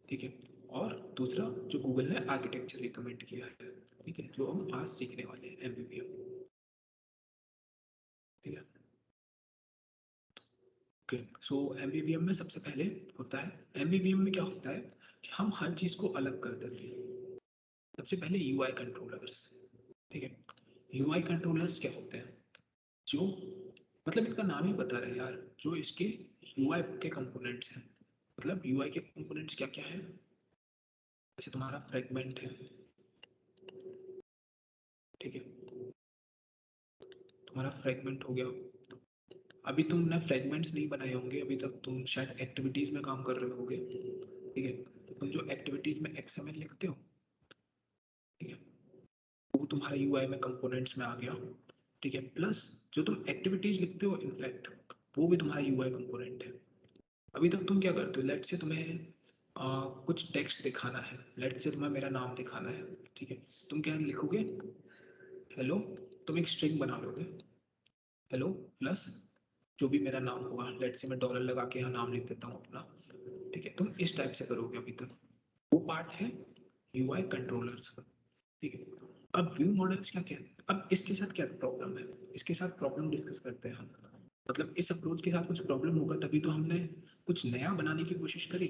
ठीक है। और दूसरा, जो गूगल ने आर्किटेक्चर रिकमेंड किया है, ठीक है, जो हम आज सीखने वाले हैं, एमवीपीएम। ठीक है। ओके। सो एमवीपीएम में सबसे पहले होता है, एमवीपीएम में क्या होता है कि हम हर चीज़ को अलग कर देते हैं। सबसे पहले यूआई कंट्रोलर्स। ठीक है। यूआई कंट्रोलर्स क्या होते हैं, जो मतलब इनका नाम ही बता रहे हैं यार, जो इसके यूआई के कंपोनेंट्स हैं। मतलब यूआई के कंपोनेंट्स क्या क्या है, जैसे तुम्हारा फ्रेगमेंट है। ठीक है। तुम्हारा फ्रेगमेंट हो गया। अभी तुमने फ्रेगमेंट्स नहीं बनाए होंगे अभी तक, तुम शायद एक्टिविटीज में काम कर रहे होगे। ठीक है। तो तुम जो एक्टिविटीज में एक्सएमएल लिखते हो, ठीक है, वो तुम्हारा यूआई में कंपोनेंट्स में आ गया। ठीक है। प्लस जो तुम एक्टिविटीज लिखते हो, इनफैक्ट वो भी तुम्हारा यूआई कंपोनेंट है। अभी तक तुम क्या करते हो, लेट से तुम्हें कुछ टेक्स्ट दिखाना है, लेट से तुम्हें मेरा नाम दिखाना है। ठीक है। तुम क्या लिखोगे, हेलो। तुम एक स्ट्रिंग बना लोगे, हेलो प्लस जो भी मेरा नाम होगा, लेट से मैं डॉलर लगा के यहाँ नाम लिख देता हूँ अपना। ठीक है। तुम इस टाइप से करोगे अभी तक। वो पार्ट है यूआई कंट्रोलर्स का। ठीक है। अब व्यू मॉडल्स क्या कहते हैं, अब इसके साथ क्या प्रॉब्लम है, इसके साथ प्रॉब्लम डिस्कस करते हैं हम। मतलब इस अप्रोच के साथ कुछ प्रॉब्लम होगा तभी तो हमने कुछ नया बनाने की कोशिश करी।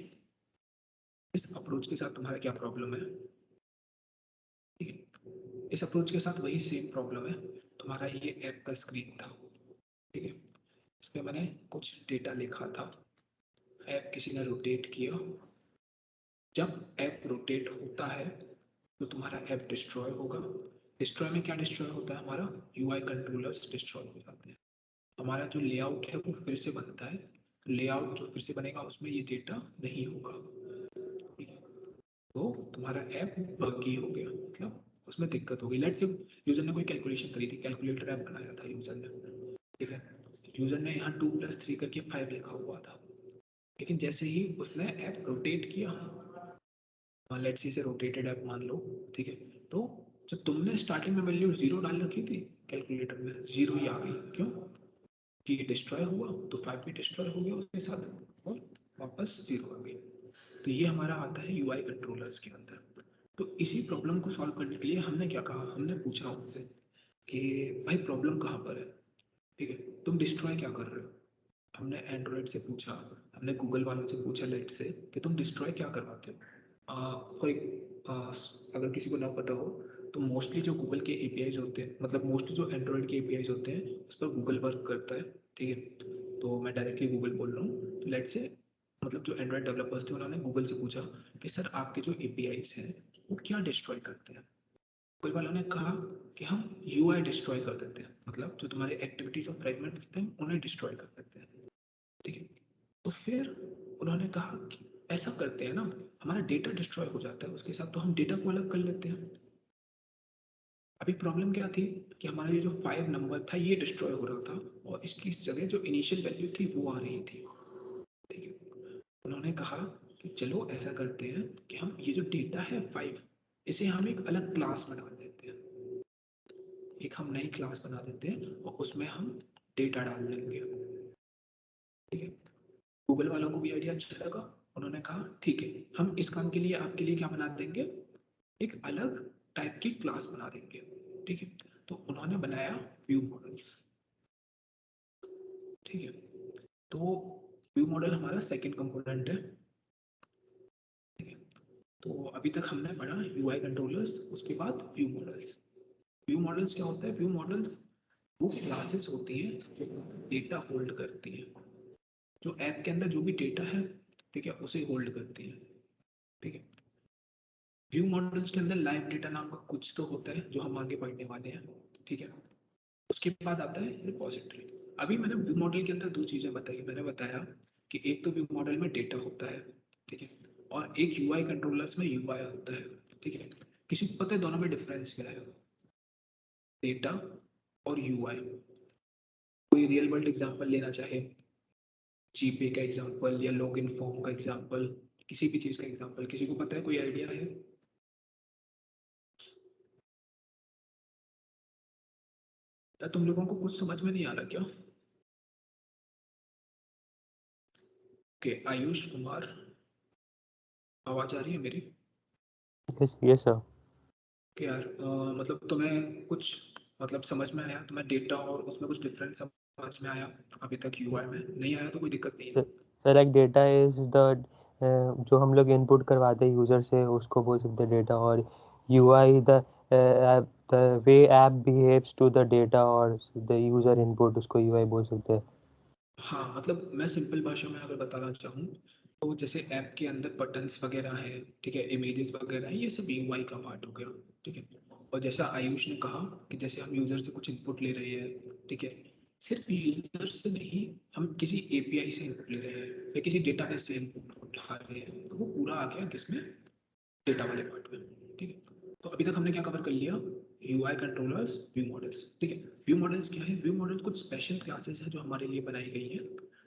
इस अप्रोच के साथ तुम्हारा क्या प्रॉब्लम है? ठीक है, इस अप्रोच के साथ वही सेम प्रॉब्लम है। तुम्हारा ये ऐप का स्क्रीन था, ठीक है, इस पे मैंने कुछ डेटा लिखा था, ऐप किसी ने रोटेट किया। जब ऐप रोटेट होता है तो तुम्हारा ऐप डिस्ट्रॉय होगा। डिस्ट्रॉय में क्या डिस्ट्रॉय होता है, हमारा यूआई कंट्रोलर्स डिस्ट्रॉय हो जाते हैं। हमारा जो लेआउट है वो फिर से बनता है, लेआउट जो फिर से बनेगा उसमें ये डेटा नहीं होगा, ठीक है? तो तुम्हारा ऐप बगी हो गया, मतलब उसमें दिक्कत हो गई। लेट्स से यूजर ने कोई कैलकुलेशन करी थी, कैलकुलेटर ऐप बनाया था यूजर ने, ठीक है, यूजर ने यहाँ 2+3 करके 5 लिखा हुआ था, लेकिन जैसे ही उसने ऐप रोटेट किया, लेट्स से इसे रोटेटेड ऐप मान लो, ठीक है, तो जब तुमने स्टार्टिंग में वैल्यू 0 डाल रखी थी कैलकुलेटर में, 0 ही आ गई। क्यों? कि ये डिस्ट्रॉय हुआ तो 5 भी डिस्ट्रॉय हो गया उसके साथ और वापस 0 आ गई। तो ये हमारा आता है यूआई कंट्रोलर्स के अंदर। तो इसी प्रॉब्लम को सॉल्व करने के लिए हमने क्या कहा, हमने पूछा उनसे कि भाई प्रॉब्लम कहाँ पर है, ठीक है, तुम डिस्ट्रॉय क्या कर रहे हो। हमने एंड्रॉयड से पूछा, हमने गूगल वालों से पूछा लेट से कि तुम डिस्ट्रॉय क्या करवाते हो। फॉर अगर किसी को ना पता हो तो मोस्टली जो गूगल के एपीआईज होते हैं, मतलब मोस्टली जो एंड्रॉयड के एपीआईज होते हैं उस पर गूगल वर्क करता है, ठीक है। तो मैं डायरेक्टली गूगल बोल रहा हूँ, तो लेट से मतलब जो एंड्रॉयड डेवलपर्स थे उन्होंने गूगल से पूछा कि सर आपके जो एपीआईज हैं वो क्या डिस्ट्रॉय करते हैं। गूगल वालों ने कहा कि हम यूआई डिस्ट्रॉय कर देते हैं, मतलब जो तुम्हारे एक्टिविटीज और फ्रेगमेंट्स होते हैं उन्हें डिस्ट्रॉय कर देते हैं, ठीक है। तो फिर उन्होंने कहा कि ऐसा करते हैं ना, हमारा डेटा डिस्ट्रॉय हो जाता है उसके साथ, तो हम डेटा को अलग कर लेते हैं। अभी प्रॉब्लम क्या थी कि हमारा ये जो 5 नंबर था ये डिस्ट्रॉय हो रहा था और इसकी जगह जो इनिशियल वैल्यू थी वो आ रही थी, ठीक है। उन्होंने कहा कि चलो ऐसा करते हैं कि हम ये जो डेटा है 5, इसे हम एक अलग क्लास में डाल देते हैं, एक हम नई क्लास बना देते हैं और उसमें हम डेटा डाल देंगे, ठीक है। गूगल वालों को भी आइडिया अच्छा लगा, उन्होंने कहा ठीक है, हम इस काम के लिए आपके लिए क्या बना देंगे, एक अलग टाइप की क्लास बना देंगे, ठीक है। तो उन्होंने बनाया व्यू मॉडल्स, ठीक है। तो व्यू मॉडल हमारा सेकंड कंपोनेंट है, ठीक है। तो अभी तक हमने पढ़ा यूआई कंट्रोलर्स, उसके बाद व्यू मॉडल्स। व्यू मॉडल्स क्या होता है, व्यू मॉडल्स वो क्लासेस होती हैं जो डेटा होल्ड करती हैं, जो ऐप के अंदर जो भी डेटा है, ठीक है, उसे होल्ड करती है, ठीक है। व्यू मॉडल्स के अंदर लाइव डेटा नाम का कुछ तो होता है जो हम आगे पढ़ने वाले हैं, ठीक है। उसके बाद आता है रिपोजिटरी। अभी मैंने व्यू मॉडल के अंदर दो चीजें बताई, मैंने बताया कि एक तो व्यू मॉडल में डेटा होता है, ठीक है, और एक यूआई कंट्रोलर्स में यूआई होता है, ठीक है। किसी को पता है दोनों में डिफरेंस क्या है, डेटा और यूआई? कोई रियल वर्ल्ड एग्जांपल लेना चाहे, जीपे का एग्जांपल या लॉगिन फॉर्म का एग्जांपल, किसी भी चीज का एग्जांपल, किसी को पता है, कोई आइडिया है? या तुम लोगों को कुछ समझ में नहीं आ रहा क्या? ओके, आयुष कुमार, आवाज आ रही है मेरी? Yes yes sir. कि यार मतलब तुम्हें कुछ मतलब समझ में आया, तुम्हें डेटा और उसमें कुछ डिफरेंस समझ में आया? अभी तक यूआई में नहीं आया तो कोई दिक्कत नहीं है। Sir like data is the जो हम लोग इनपुट करवाते हैं यूजर से उसको बोल सकते हैं डेटा, और UI the way app behaves to the data और द यूजर इनपुट, उसको यूआई बोल सकते हैं। हाँ, मतलब मैं सिंपल भाषा में अगर बताना चाहूँ तो जैसे ऐप के अंदर बटन्स वगैरह हैं, ठीक है, इमेजेस वगैरह हैं, ये सब यूआई का पार्ट हो गया, ठीक है। और जैसा आयुष ने कहा कि जैसे हम यूजर से कुछ इनपुट ले रहे हैं, ठीक है, सिर्फ यूजर से नहीं, हम किसी एपीआई से इनपुट ले रहे हैं या किसी डेटाबेस से इनपुट उठा रहे हैं, तो वो पूरा आ गया किसमें, डेटा वाले पार्ट में, ठीक है। तो अभी तक हमने क्या कवर कर लिया, यूआई कंट्रोलर्स, व्यू मॉडल्स, ठीक है। व्यू मॉडल्स क्या है, व्यू मॉडल कुछ स्पेशल क्लासेस हैं जो हमारे लिए बनाई गई हैं,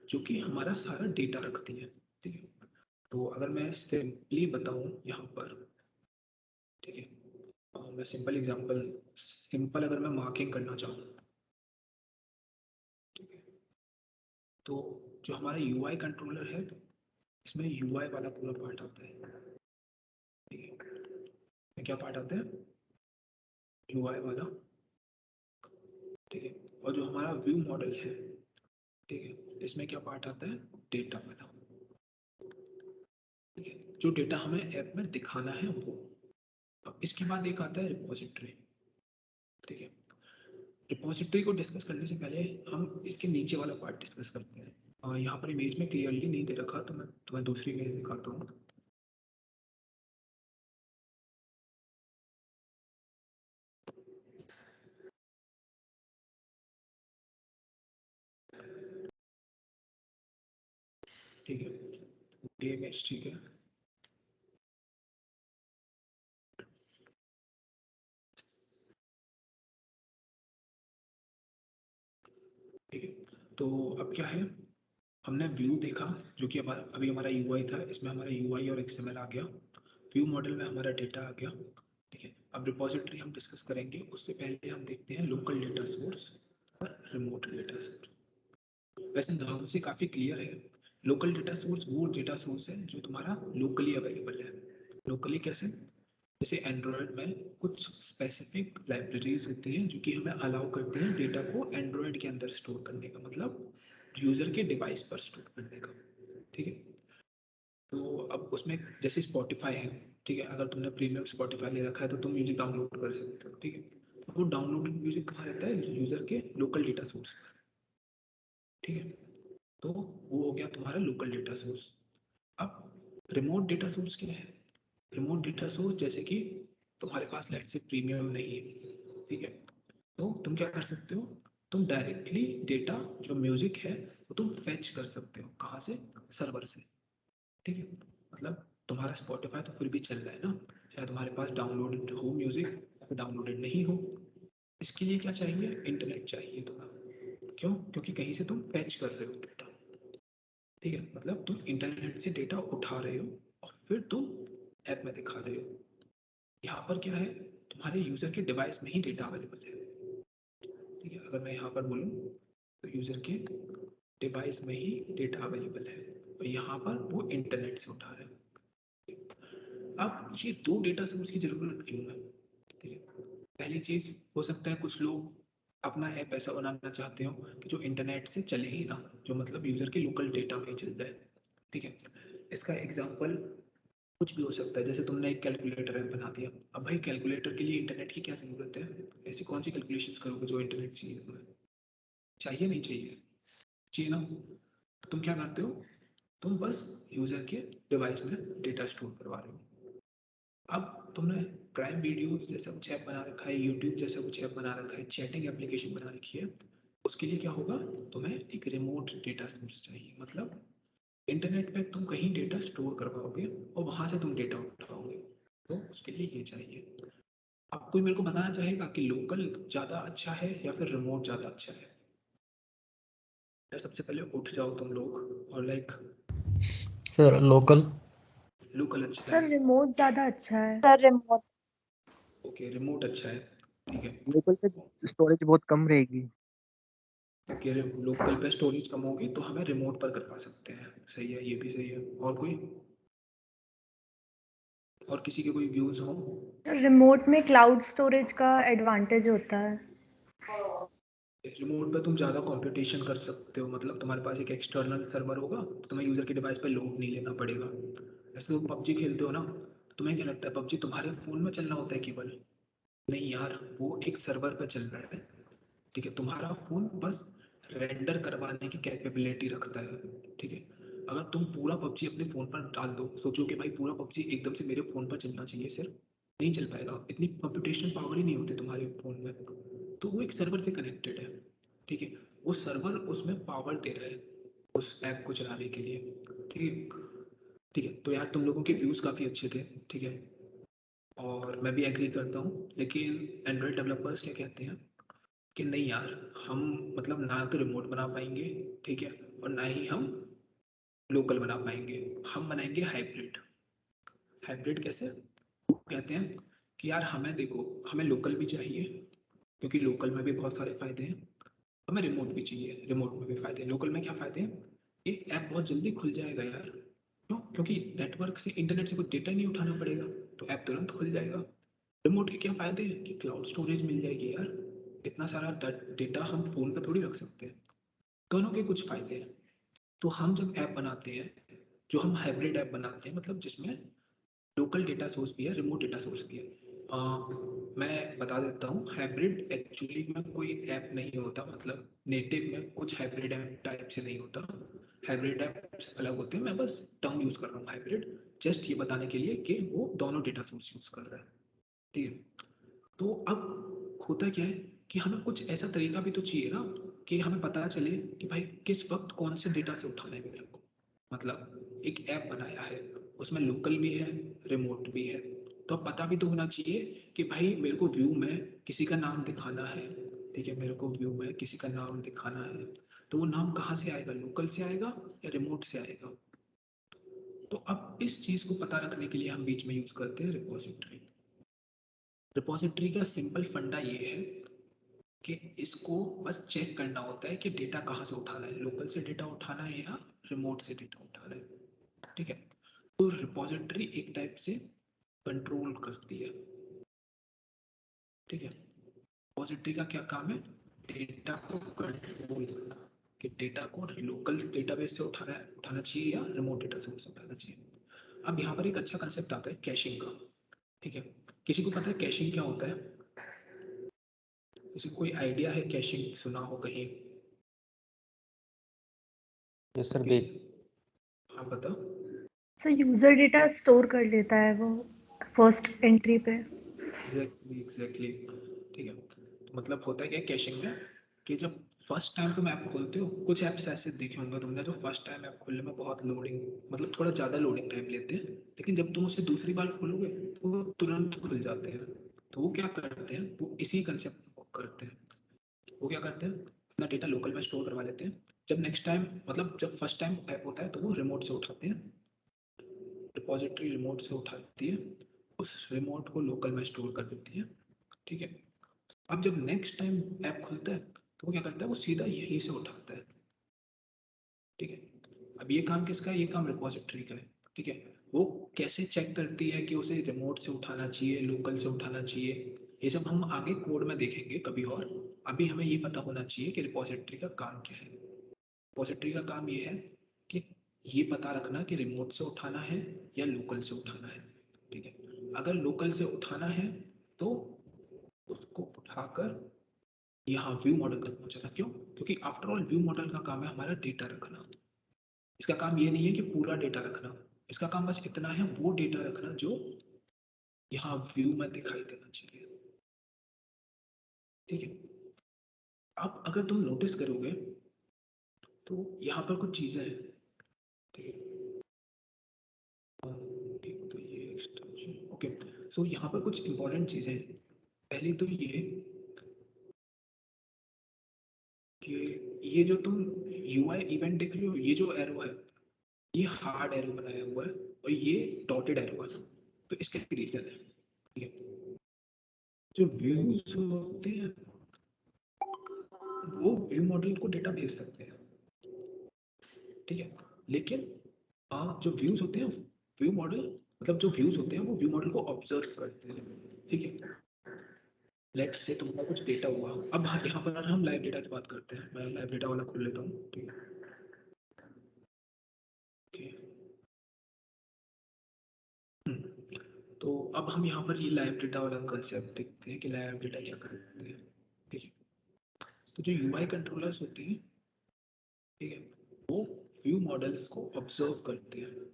जो कि हमारा सारा डेटा रखती है, ठीक है। तो अगर मैं सिंपली बताऊं यहाँ पर, ठीक है, मैं सिंपल एग्जांपल, सिंपल अगर मैं मार्किंग करना चाहूँ, ठीक है, तो जो हमारा यूआई कंट्रोलर है इसमें यूआई वाला पूरा पार्ट आता है, ठीक है। क्या पार्ट आता है, यूआई वाला, ठीक है। और जो हमारा व्यू मॉडल है, ठीक है, इसमें क्या पार्ट आता है, डेटा वाला, ठीक है, जो डेटा हमें ऐप में दिखाना है वो। अब इसके बाद एक आता है रिपोजिटरी, ठीक है। रिपोजिटरी को डिस्कस करने से पहले हम इसके नीचे वाला पार्ट डिस्कस करते हैं। यहाँ पर इमेज में क्लियरली नहीं दे रखा, तो मैं तुम्हें दूसरी इमेज दिखाता हूँ। ठीक है, ये इमेज, ठीक है। ठीक है, तो अब क्या है, हमने व्यू देखा जो कि अभी हमारा यूआई था, इसमें हमारा यूआई और एक्सएमएल आ गया। व्यू मॉडल में हमारा डेटा आ गया, ठीक है। अब रिपोजिटरी हम डिस्कस करेंगे, उससे पहले हम देखते हैं लोकल डेटा सोर्स और रिमोट डेटा सोर्स। वैसे नाम से काफ़ी क्लियर है, लोकल डेटा सोर्स वो डेटा सोर्स है जो तुम्हारा लोकली अवेलेबल है। लोकली कैसे, जैसे एंड्रॉयड में कुछ स्पेसिफिक लाइब्रेरीज होती हैं जो कि हमें अलाउ करती हैं डेटा को एंड्रॉयड के अंदर स्टोर करने का, मतलब यूज़र के डिवाइस पर स्टोर करने का, ठीक है। तो अब उसमें जैसे स्पॉटिफाई है, ठीक है, अगर तुमने प्रीमियम स्पॉटिफाई ले रखा है तो तुम म्यूजिक डाउनलोड कर सकते हो, ठीक है। तो वो डाउनलोडेड म्यूजिक कहाँ रहता है, यूज़र के लोकल डेटा सोर्स पर, ठीक है। तो वो हो गया तुम्हारा लोकल डेटा सोर्स। अब रिमोट डेटा सोर्स क्या है, रिमोट डेटा सोर्स जैसे कि तुम्हारे पास लेट से प्रीमियम नहीं है, ठीक है, तो तुम क्या कर सकते हो, तुम डायरेक्टली डेटा जो म्यूजिक है वो तुम फेच कर सकते हो, कहाँ से, सर्वर से, ठीक है। मतलब तुम्हारा स्पॉटिफाई तो फिर भी चल रहा है ना, चाहे तुम्हारे पास डाउनलोडेड हो म्यूजिक या फिर डाउनलोडेड नहीं हो। इसके लिए क्या चाहिए, इंटरनेट चाहिए तुम्हें। क्यों, क्योंकि कहीं से तुम फेच कर रहे हो डेटा, ठीक है, मतलब तुम इंटरनेट से डेटा उठा रहे हो और फिर तुम ऐप में दिखा रहे हो। यहाँ पर क्या है, तुम्हारे यूजर के डिवाइस में ही डेटा अवेलेबल है, ठीक है। अगर मैं यहाँ पर बोलूँ तो यूजर के डिवाइस में ही डेटा अवेलेबल है और यहाँ पर वो इंटरनेट से उठा रहे हैं। अब ये दो डेटा सोर्स की जरूरत क्यों है, ठीक है। पहली चीज, हो सकता है कुछ लोग अपना ऐप ऐसा बनाना चाहते हो कि जो इंटरनेट से चले ही ना, जो मतलब यूजर के लोकल डेटा में ही चलता है, ठीक है। इसका एग्जांपल कुछ भी हो सकता है, जैसे तुमने एक कैलकुलेटर ऐप बना दिया। अब भाई कैलकुलेटर के लिए इंटरनेट की क्या जरूरत है, ऐसी कौन सी कैलकुलेशंस करोगे जो इंटरनेट चाहिए तुम्हें, चाहिए नहीं चाहिए, चाहिए ना। तुम क्या करते हो, तुम बस यूजर के डिवाइस में डेटा स्टोर करवा रहे हो। अब तुमने प्राइम वीडियोस जैसा कुछ ऐप बना रखा है, यूट्यूब जैसा कुछ ऐप बना रखा है, चैटिंग एप्लीकेशन बना रखी है, उसके लिए क्या होगा, तुम्हें एक रिमोट डेटा सोर्स चाहिए, मतलब इंटरनेट पे तुम कहीं डेटा स्टोर करवाओगे और वहां से तुम डेटा उठाओगे, तो उसके लिए ये चाहिए। अब कोई मेरे को बताना चाहेगा कि लोकल ज़्यादा अच्छा है या फिर रिमोट ज़्यादा अच्छा है। यार सबसे पहले उठ जाओ तुम लोग और लाइक, सर लोकल। लोकल अच्छा सर है, रिमोट ज्यादा अच्छा है। Sir remote. ओके रिमोट अच्छा है, ठीक है। लोकल पे स्टोरेज बहुत कम रहेगी। ओके, लोकल पे स्टोरेज कम होगी तो हमें रिमोट पर करवा सकते हैं, सही है, ये भी सही है। और कोई, और किसी के कोई व्यूज हो। रिमोट में क्लाउड स्टोरेज का एडवांटेज होता है। रिमोट पे तुम ज़्यादा कंप्यूटेशन कर सकते हो, मतलब तुम्हारे पास एक एक्सटर्नल सर्वर होगा तो तुम्हें यूज़र के डिवाइस पे लोड नहीं लेना पड़ेगा। ऐसे तुम पबजी खेलते हो ना, तो तुम्हें क्या लगता है पबजी तुम्हारे फ़ोन में चलना होता है केवल, नहीं यार, वो एक सर्वर पे चल रहा है, ठीक है। तुम्हारा फ़ोन बस रेंडर करवाने की कैपेबिलिटी रखता है, ठीक है। अगर तुम पूरा पबजी अपने फ़ोन पर डाल दो, सोचो कि भाई पूरा पबजी एकदम से मेरे फ़ोन पर चलना चाहिए सिर्फ, नहीं चल पाएगा, इतनी कंप्यूटेशन पावर ही नहीं होती तुम्हारे फ़ोन में। तो वो एक सर्वर से कनेक्टेड है, ठीक है। वो सर्वर उसमें पावर दे रहा है उस ऐप को चलाने के लिए, ठीक है। ठीक है, तो यार तुम लोगों के व्यूज़ काफ़ी अच्छे थे, ठीक है, और मैं भी एग्री करता हूँ, लेकिन एंड्रॉयड डेवलपर्स क्या कहते हैं कि नहीं यार, हम मतलब ना तो रिमोट बना पाएंगे, ठीक है, और ना ही हम लोकल बना पाएंगे, हम बनाएंगे हाइब्रिड। हाइब्रिड कैसे, वो कहते हैं कि यार हमें देखो, हमें लोकल भी चाहिए क्योंकि लोकल में भी बहुत सारे फायदे हैं, हमें रिमोट भी चाहिए, रिमोट में भी फायदे हैं। लोकल में क्या फायदे हैं, ये ऐप बहुत जल्दी खुल जाएगा यार, क्यों, क्योंकि नेटवर्क से इंटरनेट से कुछ डेटा नहीं उठाना पड़ेगा, तो ऐप तुरंत खुल जाएगा। रिमोट के क्या फायदे हैं कि क्लाउड स्टोरेज मिल जाएगी यार, इतना सारा डेटा हम फोन पे थोड़ी रख सकते हैं। दोनों के कुछ फायदे हैं। तो हम जब ऐप बनाते हैं, जो हम हाइब्रिड ऐप बनाते हैं, मतलब जिसमें लोकल डेटा सोर्स भी है, रिमोट डेटा सोर्स भी है। मैं बता देता हूँ, हाइब्रिड एक्चुअली में कोई ऐप नहीं होता, मतलब नेटिव में कुछ हाइब्रिड ऐप टाइप से नहीं होता। हाइब्रिड ऐप अलग होते हैं, मैं बस टर्म यूज कर रहा हूँ हाइब्रिड, जस्ट ये बताने के लिए कि वो दोनों डेटा सोर्स यूज कर रहा है। ठीक है। तो अब होता क्या है कि हमें कुछ ऐसा तरीका भी तो चाहिए ना कि हमें पता चले कि भाई किस वक्त कौन से डेटा से उठाना है मेरे को। मतलब एक ऐप बनाया है, उसमें लोकल भी है, रिमोट भी है, तो अब पता भी तो होना चाहिए कि भाई मेरे को व्यू में किसी का नाम दिखाना है। ठीक है, मेरे को व्यू में किसी का नाम दिखाना है, तो वो नाम कहाँ से आएगा, लोकल से आएगा या रिमोट से आएगा। तो अब इस चीज को पता रखने के लिए हम बीच में यूज करते हैं रिपोजिटरी। रिपोजिटरी का सिंपल फंडा ये है कि इसको बस चेक करना होता है कि डेटा कहाँ से उठाना है, लोकल से डेटा उठाना है या रिमोट से डेटा उठाना है। ठीक है। तो रिपोजिटरी एक टाइप से कंट्रोल करती है। ठीक है। रिपोजिटरी का क्या काम है, डेटा को कंट्रोल करना, कि डेटा को लोकल डेटाबेस से उठाना चाहिए या रिमोट डेटा से उठाना चाहिए। अब यहाँ पर एक अच्छा कंसेप्ट आता है कैशिंग का। ठीक है। किसी को पता है कैशिंग क्या होता है? किसी को कोई आइडिया है? कैशिंग सुना हो कहीं? यस सर, किसी? देख हाँ बताओ। सर यूजर डेटा स्टोर कर लेता है वो फर्स्ट एंट्री पे। एग्जैक्टली। ठीक है। तो मतलब होता है क्या कैशिंग में कि जब फर्स्ट टाइम तुम ऐप खोलते हो, कुछ ऐप्स ऐसे देखे होंगे तुमने जो फर्स्ट टाइम ऐप खोलने में बहुत लोडिंग, मतलब थोड़ा ज़्यादा लोडिंग टाइम लेते हैं, लेकिन जब तुम उसे दूसरी बार खोलोगे तो वो तुरंत खुल जाते हैं। तो वो क्या करते हैं, वो इसी कंसेप्ट को करते हैं। वो क्या करते हैं, अपना डेटा लोकल में स्टोर करवा लेते हैं। जब नेक्स्ट टाइम, मतलब जब फर्स्ट टाइम ऐप होता है तो वो रिमोट से उठाते हैं, रिपोजिटरी रिमोट से उठाती है, उस रिमोट को लोकल में स्टोर कर देती है। ठीक है। अब जब नेक्स्ट टाइम ऐप खुलता है तो वो क्या करता है, वो सीधा यहीं से उठाता है। ठीक है। अब ये काम किसका है, ये काम रिपोजिटरी का है। ठीक है। वो कैसे चेक करती है कि उसे रिमोट से उठाना चाहिए, लोकल से उठाना चाहिए, ये सब हम आगे कोड में देखेंगे कभी और। अभी हमें ये पता होना चाहिए कि रिपोजिटरी का काम क्या है। रिपोजिटरी का काम ये है कि ये पता रखना कि रिमोट से उठाना है या लोकल से उठाना है। ठीक है। अगर लोकल से उठाना है तो उसको उठाकर यहाँ व्यू मॉडल तक पहुंचाना। क्यों? क्योंकि आफ्टर ऑल व्यू मॉडल का काम है हमारा डेटा रखना। इसका काम ये नहीं है कि पूरा डेटा रखना, इसका काम बस इतना है, वो डेटा रखना जो यहाँ व्यू में दिखाई देना चाहिए। ठीक है। अब अगर तुम नोटिस करोगे तो यहाँ पर कुछ चीजें हैं। ठीक है। एक तो ये एक्सटेंशन, ओके। सो यहाँ पर कुछ इंपॉर्टेंट चीजें हैं। पहली तो ये कि ये जो तुम यूआई इवेंट देख रहे हो, ये जो एरो है, ये हार्ड एरो बनाया हुआ है और ये डॉटेड एरो है। तो इसके रीजन है। ठीक है। जो व्यूज होते हैं वो व्यू मॉडल को डेटा भेज सकते हैं। ठीक है। लेकिन जो व्यूज होते हैं, व्यू मॉडल, मतलब जो व्यूज होते हैं वो व्यू मॉडल को ऑब्जर्व करते हैं। ठीक है। लेट्स से तुम्हारा कुछ डेटा हुआ, अब यहाँ पर हम लाइव डेटा की बात करते हैं, मैं लाइव डेटा वाला खोल लेता हूँ। ठीक है। तो अब हम यहाँ पर ये लाइव डेटा वाला कंसेप्ट देखते हैं कि लाइव डेटा क्या करते हैं। ठीक है। तो जो यूआई कंट्रोलर्स होते हैं, ठीक है, वो व्यू मॉडल्स को ऑब्जर्व करते हैं।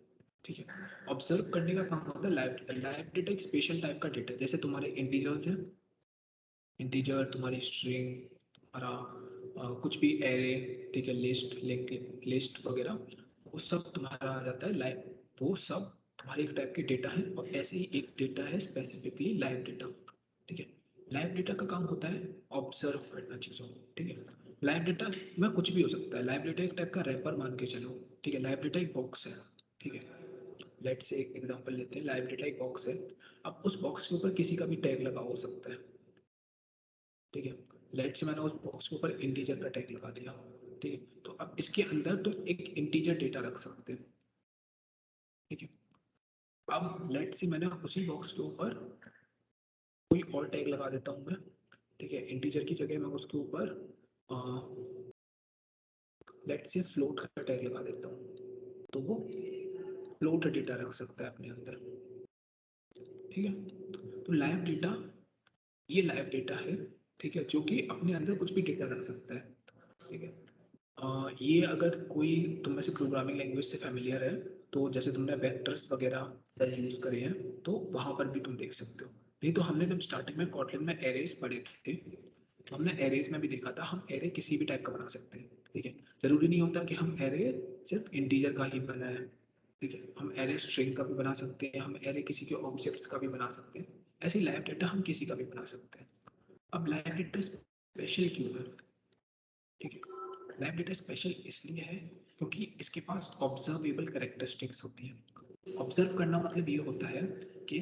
ठीक है। ऑब्जर्व करने का काम होता है लाइव। लाइव डेटा एक स्पेशल टाइप का डेटा है, जैसे तुम्हारे इंटीजर्स हैं, इंटीजर, तुम्हारी स्ट्रिंग, तुम्हारा कुछ भी एरे, ठीक है, लिस्ट, लिंक लिस्ट वगैरह, वो सब तुम्हारा आ जाता है लाइव। वो सब तुम्हारे एक टाइप के डेटा है, और ऐसे ही एक डेटा है स्पेसिफिकली लाइव डेटा। ठीक है। लाइव डेटा का काम होता है ऑब्जर्व करना चीज़ों को। ठीक है। लाइव डेटा में कुछ भी हो सकता है, लाइव डेटा एक टाइप का रैपर मान के चलो। ठीक है। लाइव डेटा एक बॉक्स है। ठीक है। लेट से एक एग्जांपल लेते हैं, लाइव डेटा एक बॉक्स है। अब उस बॉक्स के ऊपर किसी का भी टैग लगा हो सकता है। ठीक है। लेट से मैंने उस बॉक्स के ऊपर इंटीजर का टैग लगा दिया। ठीक है। तो अब इसके अंदर तुम एक इंटीजर डेटा रख सकते हो। ठीक है। अब लेट से मैंने उसी बॉक्स के ऊपर कोई और टैग लगा देता हूँ मैं, ठीक है। इंटीजर की जगह मैं उसके ऊपर लेट्स से फ्लोट का टैग लगा देता हूँ, तो वो फ्लोट डेटा रख सकता है अपने अंदर, ठीक है। तो लाइव डेटा, ये लाइव डेटा है, ठीक है, जो कि अपने अंदर कुछ भी डेटा रख सकता है, ठीक है। ये अगर कोई तुम में से प्रोग्रामिंग लैंग्वेज से फेमिलियर है, तो जैसे तुमने वेक्टर्स वगैरह यूज करे हैं, तो वहां पर भी तुम देख सकते हो। नहीं तो हमने जब स्टार्टिंग में कॉटलिन में एरेज पढ़े थे, तो हमने एरेज में भी देखा था, हम एरे किसी भी टाइप का बना सकते हैं, ठीक है। जरूरी नहीं होता कि हम एरे सिर्फ इंटीजर का ही बनाए, ठीक है। हम एरे स्ट्रिंग का भी बना सकते हैं, हम एरे किसी के ऑब्जेक्ट्स का भी बना सकते हैं। ऐसे ही लाइव डेटा हम किसी का भी बना सकते हैं। अब लाइव डेटा स्पेशल क्यों है, ठीक है। लाइव डेटा स्पेशल इसलिए है क्योंकि इसके पास ऑब्जर्वेबल कैरेक्टरिस्टिक्स होती हैं। ऑब्जर्व करना मतलब ये होता है कि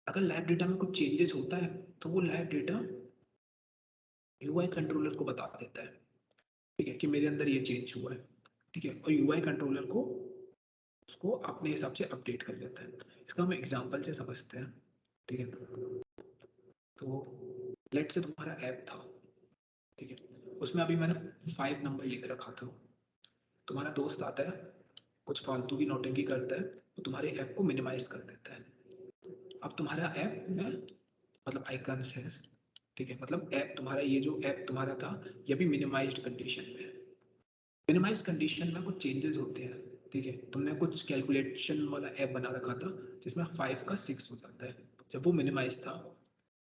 अगर लाइव डेटा में कुछ चेंजेस होता है, तो वो लाइव डेटा यूआई कंट्रोलर को बता देता है, ठीक है, कि मेरे अंदर ये चेंज हुआ है, ठीक है। और यूआई कंट्रोलर को उसको अपने हिसाब से अपडेट कर लेता है। इसका हम एग्जांपल से समझते हैं, ठीक है। तो लेट से तुम्हारा ऐप था, ठीक है, उसमें अभी मैंने 5 नंबर लिख रखा था। तुम्हारा दोस्त आता है, कुछ फालतू की नोटिंग करता है, तो तुम्हारे ऐप को मिनिमाइज कर देता है। अब तुम्हारा ऐप में मतलब आइकन्स है, ठीक है, मतलब ऐप तुम्हारा, ये जो ऐप तुम्हारा था, ये भी मिनिमाइज्ड कंडीशन में है। मिनिमाइज कंडीशन में कुछ चेंजेस होते हैं, ठीक है। तुमने कुछ कैलकुलेशन वाला ऐप बना रखा था जिसमें 5 का 6 हो जाता है। जब वो मिनिमाइज था,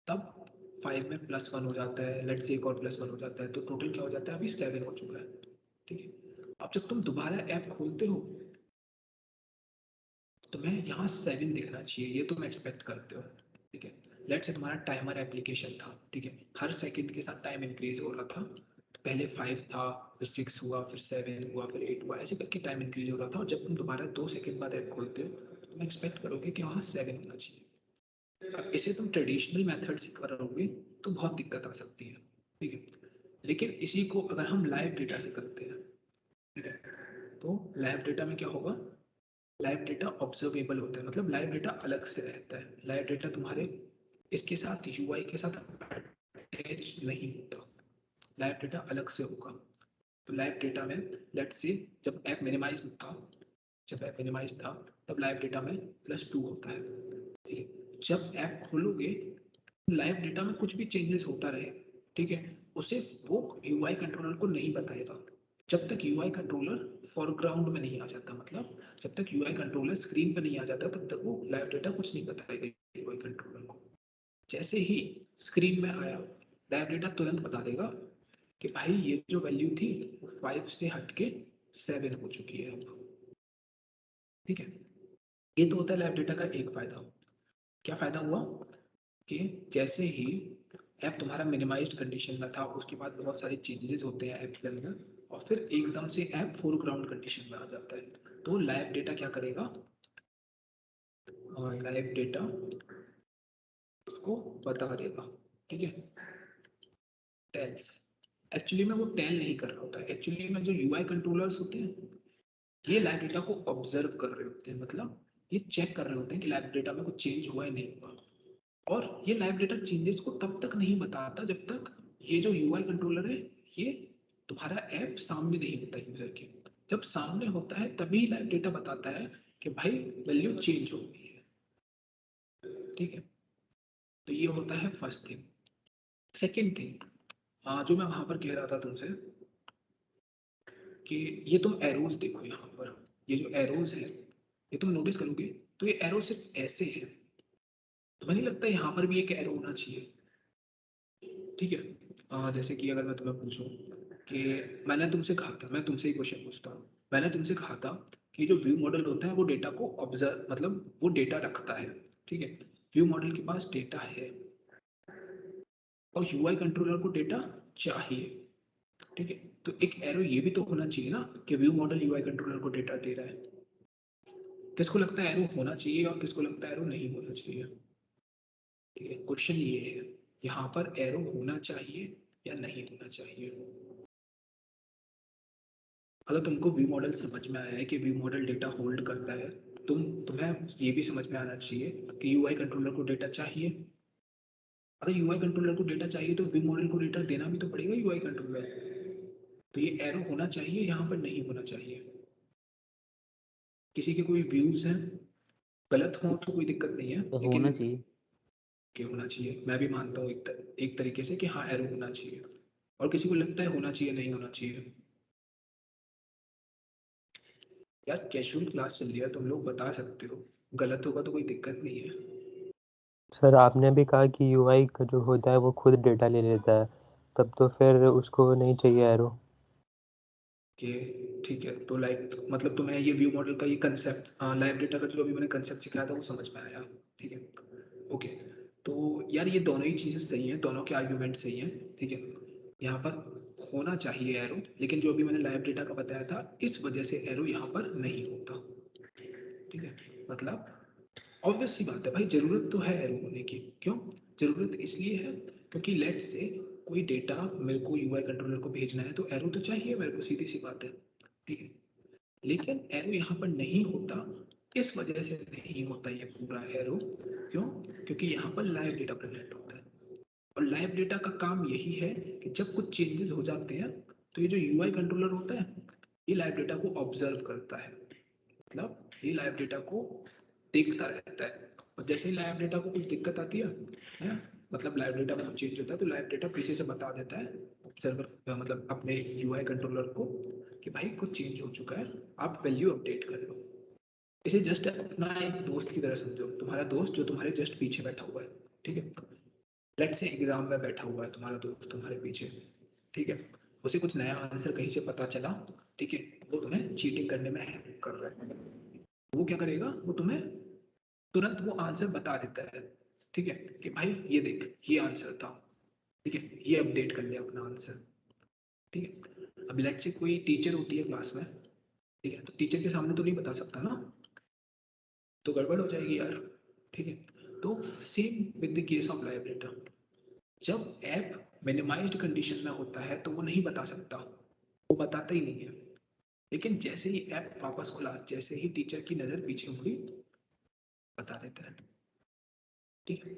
तब 5 में +1 हो जाता है, लेट्स से एक और +1 हो जाता है, तो टोटल क्या हो जाता है, अभी 7 हो चुका है, ठीक है। अब जब तुम दोबारा ऐप खोलते हो, तुम्हें यहाँ 7 दिखना चाहिए, ये तुम एक्सपेक्ट करते हो, ठीक है। लेट्स से तुम्हारा टाइमर एप्लीकेशन था, ठीक है, हर सेकंड के साथ टाइम इंक्रीज हो रहा था। तो पहले 5 था, फिर 6 हुआ, फिर 7 हुआ, फिर 8 हुआ, ऐसे करके टाइम इंक्रीज हो रहा था। और जब तुम दोबारा 2 सेकंड बाद ऐप खोलते हो, तो तुम एक्सपेक्ट करोगे कि वहाँ 7 होना चाहिए। अब इसे तुम ट्रेडिशनल मेथड से करोगे तो बहुत दिक्कत आ सकती है, ठीक है। लेकिन इसी को अगर हम लाइव डेटा से करते हैं, ठीक है, तो लाइव डेटा में क्या होगा, लाइव डेटा ऑब्जर्वेबल होता है, मतलब लाइव डेटा अलग से रहता है। लाइव डेटा तुम्हारे इसके साथ यूआई के साथ अटैच नहीं होता, लाइव डेटा अलग से होगा। तो लाइव डेटा में लेट्स से जब ऐप मिनिमाइज था, जब ऐप मिनिमाइज था, तब लाइव डेटा में +2 होता है, ठीक है। जब ऐप खोलोगे, लाइव डेटा में कुछ भी चेंजेस होता रहे, ठीक है, उसे वो यूआई कंट्रोलर को नहीं बताएगा जब तक यूआई कंट्रोलर फोरग्राउंड में नहीं आ जाता। मतलब जब तक यूआई कंट्रोलर स्क्रीन पे नहीं आ जाता, तब तक वो लाइव डेटा कुछ नहीं बताएगा यूआई कंट्रोलर को। जैसे ही स्क्रीन में आया, लाइव डेटा तुरंत बता देगा कि भाई ये जो वैल्यू थी, 5 से हट के 7 हो चुकी है अब, ठीक है। ये तो होता है लाइव डेटा का एक फायदा। क्या फायदा हुआ कि जैसे ही ऐप तुम्हारा मिनिमाइज्ड कंडीशन में था, उसके बाद बहुत सारे चेंजेस होते हैं ऐप के अंदर, और फिर एकदम से ऐप फोरग्राउंड कंडीशन में आ जाता है, तो लाइव डेटा क्या करेगा, लाइव डेटा उसको बता देगा, ठीक है। टेल्स, एक्चुअली में वो टेल नहीं कर रहा होता है, एक्चुअली में जो यूआई कंट्रोलर्स होते हैं, ये लाइव डेटा को ऑब्जर्व कर रहे होते हैं, मतलब ये चेक कर रहे होते हैं कि लाइव डेटा में कुछ चेंज हुआ है नहीं हुआ। और ये लाइव डेटा चेंजेस को तब तक नहीं बताता जब तक ये जो यूआई कंट्रोलर है, ये तुम्हारा ऐप सामने नहीं होता यूजर के। जब सामने होता है तभी लाइव डेटा बताता है कि भाई वैल्यू चेंज हो गई है, ठीक है। तो ये होता है फर्स्ट थिंग। सेकेंड थिंग, हाँ, जो मैं वहां पर कह रहा था तुमसे, कि ये तुम एरोज देखो यहाँ पर, ये जो एरोज है, ये तुम नोटिस करोगे, तो ये एरो सिर्फ ऐसे है। तुम्हें नहीं लगता यहाँ पर भी एक एरो होना चाहिए, ठीक है। जैसे कि अगर मैं तुम्हें पूछूं कि मैंने तुमसे कहा था, मैं तुमसे ही क्वेश्चन पूछता हूँ, मैंने तुमसे कहा था कि जो व्यू मॉडल होता है वो डेटा को ऑब्जर्व, मतलब वो डेटा रखता है, ठीक है। व्यू मॉडल के पास डेटा है और यूआई कंट्रोलर को डेटा चाहिए, ठीक है। तो एक एरो ये भी तो होना चाहिए ना कि व्यू मॉडल यूआई कंट्रोलर को डेटा दे रहा है। किसको लगता है एरो होना चाहिए और किसको लगता है एरो नहीं होना चाहिए, ठीक है। क्वेश्चन ये है, यहाँ पर एरो होना चाहिए या नहीं होना चाहिए। अगर तुमको व्यू मॉडल समझ में आया है कि व्यू मॉडल डेटा होल्ड करता है, तुम्हें ये भी समझ में आना चाहिए कि यूआई कंट्रोलर को डेटा चाहिए, अगर यूआई कंट्रोलर को डेटा चाहिए तो व्यू मॉडल को डेटा देना भी तो पड़ेगा यूआई कंट्रोलर। तो ये एरो होना चाहिए, यहाँ पर नहीं होना चाहिए। किसी के कोई व्यूज हैं, गलत हो तो कोई दिक्कत नहीं है, तो लेकिन होना चाहिए। कि होना चाहिए, मैं भी मानता हूँ एक तरीके से कि हाँ एरो होना चाहिए, और किसी को लगता है होना चाहिए नहीं होना चाहिए। यार कैजुअल क्लास चल रही है, तुम लोग बता सकते हो, गलत होगा तो कोई दिक्कत नहीं है। सर आपने भी कहा कि यूआई का जो होता है वो खुद डेटा ले लेता है, तब तो फिर उसको नहीं चाहिए एरो। कि ठीक है, तो लाइक मतलब तुम्हें ये व्यू मॉडल का ये कंसेप्ट, लाइव डेटा का जो अभी मैंने कंसेप्ट सिखाया था वो समझ में आया, ठीक है। ओके, तो यार ये दोनों ही चीज़ें सही हैं, दोनों के आर्ग्यूमेंट सही हैं, ठीक है। यहाँ पर होना चाहिए एरो, लेकिन जो अभी मैंने लाइव डेटा का बताया था इस वजह से एरो यहाँ पर नहीं होता, ठीक है। मतलब ऑब्वियस सी बात है भाई, जरूरत तो है एरो होने की। क्यों जरूरत? इसलिए है क्योंकि लेट से कोई डेटा मेरे को यूआई कंट्रोलर को भेजना है तो एरो तो चाहिए मेरे को, सीधी सी बात है, ठीक है। लेकिन एरो यहाँ पर नहीं होता, इस वजह से नहीं होता ये पूरा एरो। क्यों? क्योंकि यहाँ पर लाइव डेटा प्रेजेंट होता है, और लाइव डेटा का काम यही है कि जब कुछ चेंजेस हो जाते हैं तो ये जो यूआई कंट्रोलर होता है ये लाइव डेटा को ऑब्जर्व करता है, मतलब ये लाइव डेटा को देखता रहता है, और जैसे ही लाइव डेटा को कुछ दिक्कत आती है, मतलब लाइव डेटा में कुछ चेंज होता है तो लाइव डेटा पीछे से बता देता है ऑब्जर्वर, मतलब अपने यूआई कंट्रोलर को कि भाई कुछ चेंज हो चुका है, आप वैल्यू अपडेट कर लो। इसे जस्ट अपना एक दोस्त की तरह समझो, तुम्हारा दोस्त जो तुम्हारे जस्ट पीछे बैठा हुआ है, ठीक है। लेट से एग्जाम में बैठा हुआ है तुम्हारा दोस्त तुम्हारे पीछे, ठीक है। उसे कुछ नया आंसर कहीं से पता चला, ठीक है, वो तुम्हें चीटिंग करने में हेल्प कर रहा है, वो क्या करेगा, वो तुम्हें तुरंत वो आंसर बता देता है, ठीक है, कि भाई ये देख ये आंसर था, ठीक है, ये अपडेट कर लिया अपना आंसर, ठीक है। अब लेट से कोई टीचर होती है क्लास में, ठीक है, तो टीचर के सामने तो नहीं बता सकता ना, तो गड़बड़ हो जाएगी यार, ठीक है। तो same with the case of live data, जब ऐप मिनिमाइज्ड कंडीशन में होता है तो वो नहीं बता सकता, वो बताता ही नहीं है। लेकिन जैसे ही ऐप वापस खुला, जैसे ही टीचर की नजर पीछे मुड़ी, बता देता है, ठीक है।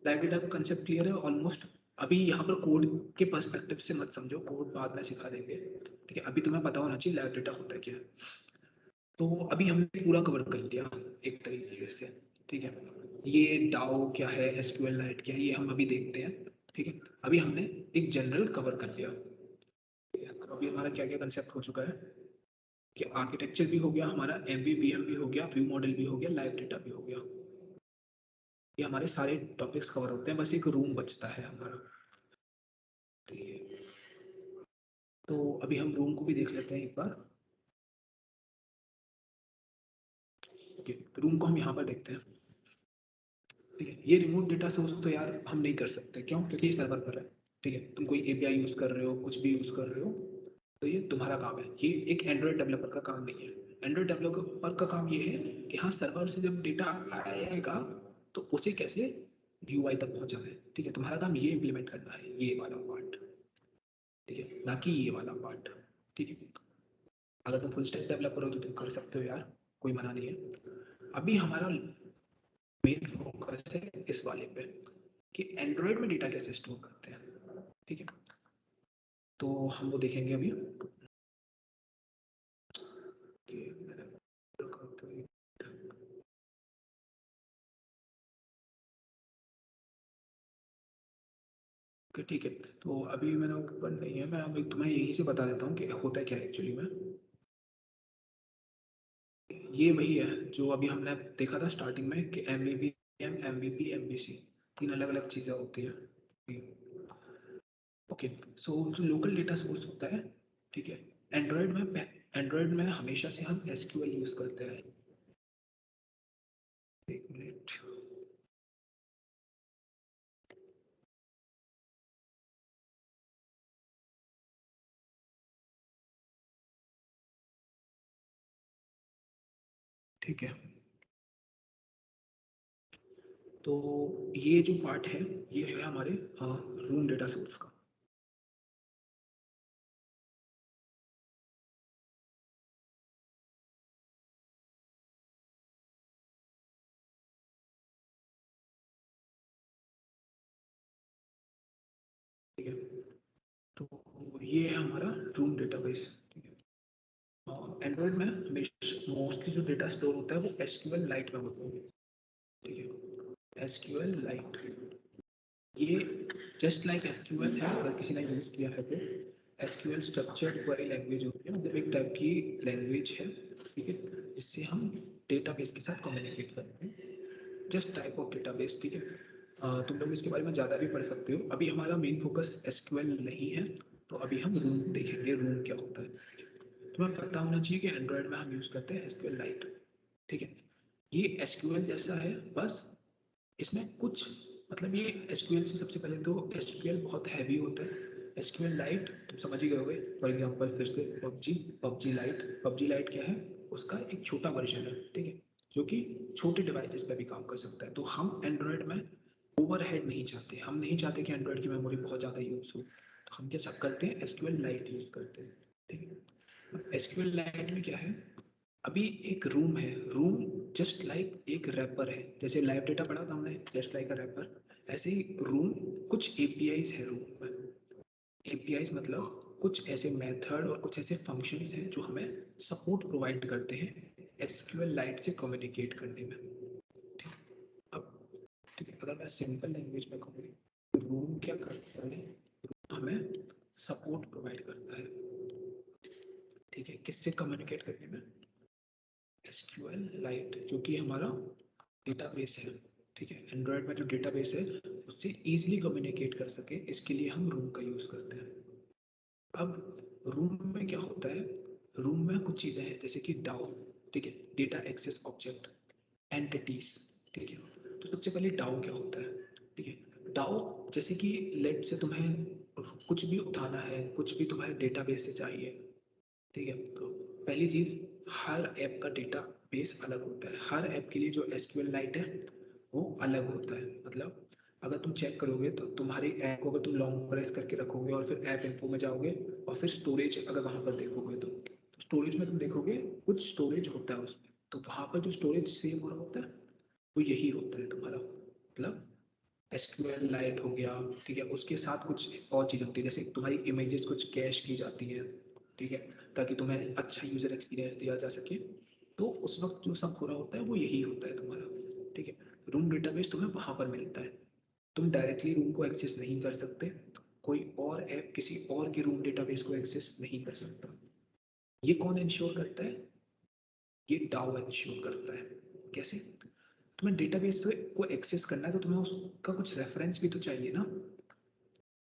लाइव डेटा का कंसेप्ट क्लियर है ऑलमोस्ट। अभी यहाँ पर कोड के पर्सपेक्टिव से मत समझो, कोड बाद में सिखा देंगे, ठीक है। अभी तुम्हें पता होना चाहिए लाइव डेटा होता है क्या है। तो अभी हमने पूरा कवर कर लिया एक तरीके से, ठीक है। ये डाओ क्या है, एसक्यूएल लाइट क्या है, ये हम अभी देखते हैं, ठीक है। अभी हमने एक जनरल कवर कर लिया, ठीक है? तो अभी हमारा क्या क्या कंसेप्ट हो चुका है कि आर्किटेक्चर भी हो गया हमारा, एमवीवीएम भी हो गया, व्यू मॉडल भी हो गया, लाइव डेटा भी हो गया। ये हमारे सारे टॉपिक्स कवर होते हैं, बस एक रूम बचता है हमारा, ठीक है। तो अभी हम रूम को भी देख लेते हैं एक बार, ओके। रूम को हम यहाँ पर देखते हैं, ठीक है। ये रिमोट डेटा सोर्स तो यार हम नहीं कर सकते, क्यों? क्योंकि ये सर्वर पर है, ठीक है। तुम कोई एपीआई यूज कर रहे हो, कुछ भी यूज कर रहे हो, तो ये तुम्हारा काम है, ये एक एंड्रॉइड डेवलपर का काम नहीं है। एंड्रॉइड डेवलपर का काम ये है कि हाँ सर्वर से जब डेटा आएगा तो उसे कैसे यूआई तक पहुंचाना है, ठीक है। तुम्हारा काम ये इम्प्लीमेंट करना है, ये वाला पार्ट, ठीक है, ना कि ये वाला पार्ट, ठीक है। अगर तुम फुल स्टैक डेवलपर हो तो तुम कर सकते हो यार, कोई मना नहीं है। अभी हमारा मेन फोकस है इस वाले पे कि एंड्रॉइड में डेटा कैसे स्टोर करते हैं, ठीक है। तो हम वो देखेंगे अभी, ठीक है। तो अभी मैंने ओपन नहीं है, मैं अभी तुम्हें यही से बता देता हूँ कि होता क्या है एक्चुअली में। ये वही है जो अभी हमने देखा था स्टार्टिंग में कि एमवीवीएम, एमवीपी, एमवीसी, तीन अलग अलग चीज़ें होती हैं, ओके। सो जो लोकल डेटा सोर्स होता है, ठीक है, एंड्रॉयड में हमेशा से हम एसक्यूएल यूज करते हैं। एक मिनट, ठीक है। तो ये जो पार्ट है ये है हमारे रूम डेटा सोर्स का, ठीक है। तो ये है हमारा रूम डेटाबेस। ठीक है। एंड्रॉइड में हमेशा मोस्टली जो डेटा स्टोर होता है वो एसक्यूएल लाइट में होता है। ठीक है, एसक्यूएल लाइट ये जस्ट लाइक एसक्यूएल है, अगर किसी ने यूज किया है तो। एसक्यूएल स्ट्रक्चर्ड क्वेरी लैंग्वेज होती है, मतलब एक टाइप की लैंग्वेज है, ठीक है, जिससे हम डेटाबेस के साथ कम्युनिकेट करते हैं। Just type of database. ठीक है। तुम लोग इसके बारे में ज़्यादा भी पढ़ सकते हो। अभी हमारा मेन फोकस एसक्यूएल नहीं है, तो अभी हम रूम देखेंगे, रूम क्या होता है। तुम्हें पता होना चाहिए कि एंड्रॉयड में हम यूज़ करते हैं एसक्यूएल लाइट। ठीक है। ये एसक्यूएल जैसा है, बस इसमें कुछ मतलब ये एसक्यूएल से सबसे पहले तो एसक्यूएल बहुत हैवी होता है। एसक्यूएल लाइट तुम समझ ही गए होगे। फॉर एग्जांपल फिर से पबजी लाइट। पबजी लाइट क्या है, उसका एक छोटा वर्जन है, ठीक है, जो कि छोटे डिवाइसेस पे भी काम कर सकता है। तो हम एंड्रॉयड में ओवरहेड नहीं चाहते, हम नहीं चाहते कि एंड्रॉयड की मेमोरी बहुत ज़्यादा यूज़ हो, तो हम क्या करते हैं, एसक्यूएल लाइट यूज़ करते हैं। ठीक है। एसक्यूएल लाइट में क्या है, अभी एक रूम है, रूम जस्ट लाइक एक रैपर है, जैसे लाइव डेटा पढ़ा था हमने, जस्ट लाइक अ रैपर, ऐसे ही रूम कुछ एपीआईज है रूम में। एपीआईज मतलब कुछ ऐसे मेथड और कुछ ऐसे फंक्शंस हैं जो हमें सपोर्ट प्रोवाइड करते हैं एसक्यूएल लाइट से कम्युनिकेट करने में। ठीक। अब ठीक है, अगर मैं सिंपल लैंग्वेज में कहूँ तो रूम क्या करता है, हमें सपोर्ट प्रोवाइड करता है। ठीक है, किससे कम्युनिकेट करने में, एसक्यूएल लाइट, जो कि हमारा डेटाबेस है। ठीक है, एंड्रॉयड में जो डेटाबेस है उससे इजीली कम्युनिकेट कर सके, इसके लिए हम रूम का यूज़ करते हैं। अब रूम में क्या होता है, रूम में कुछ चीज़ें हैं जैसे कि डाउ, ठीक है, डेटा एक्सेस ऑब्जेक्ट, एंटिटीज। ठीक है। तो सबसे पहले डाउ क्या होता है। ठीक है, डाउ जैसे कि लेट से तुम्हें कुछ भी उठाना है, कुछ भी तुम्हारे डेटाबेस से चाहिए, ठीक है, तो पहली चीज़, हर ऐप का डेटा बेस अलग होता है। हर ऐप के लिए जो एसक्यूएल लाइट है वो अलग होता है। मतलब अगर तुम चेक करोगे तो तुम्हारी ऐप को अगर तुम लॉन्ग प्रेस करके रखोगे और फिर ऐप इन्फो में जाओगे और फिर स्टोरेज अगर वहाँ पर देखोगे तो स्टोरेज में तुम देखोगे कुछ स्टोरेज होता है उसमें, तो वहाँ पर जो स्टोरेज सेव हो रहा होता है वो यही होता है तुम्हारा, मतलब एसक्यूएल लाइट हो गया। ठीक है, उसके साथ कुछ और चीज़ होती है, जैसे तुम्हारी इमेजेस कुछ कैश की जाती हैं, ठीक है, ताकि तुम्हें अच्छा यूजर एक्सपीरियंस दिया जा सके। तो उस वक्त जो सब हो रहा होता है वो यही होता है तुम्हारा। ठीक है, रूम डेटाबेस तुम्हें वहां पर मिलता है, तुम डायरेक्टली रूम को एक्सेस नहीं कर सकते, कोई और ऐप किसी और के रूम डेटाबेस को एक्सेस नहीं कर सकता। ये कौन इंश्योर करता है, ये डाउ इंश्योर करता है। कैसे, तुम्हें डेटाबेस को एक्सेस करना है तो तुम्हें उसका कुछ रेफरेंस भी तो चाहिए ना।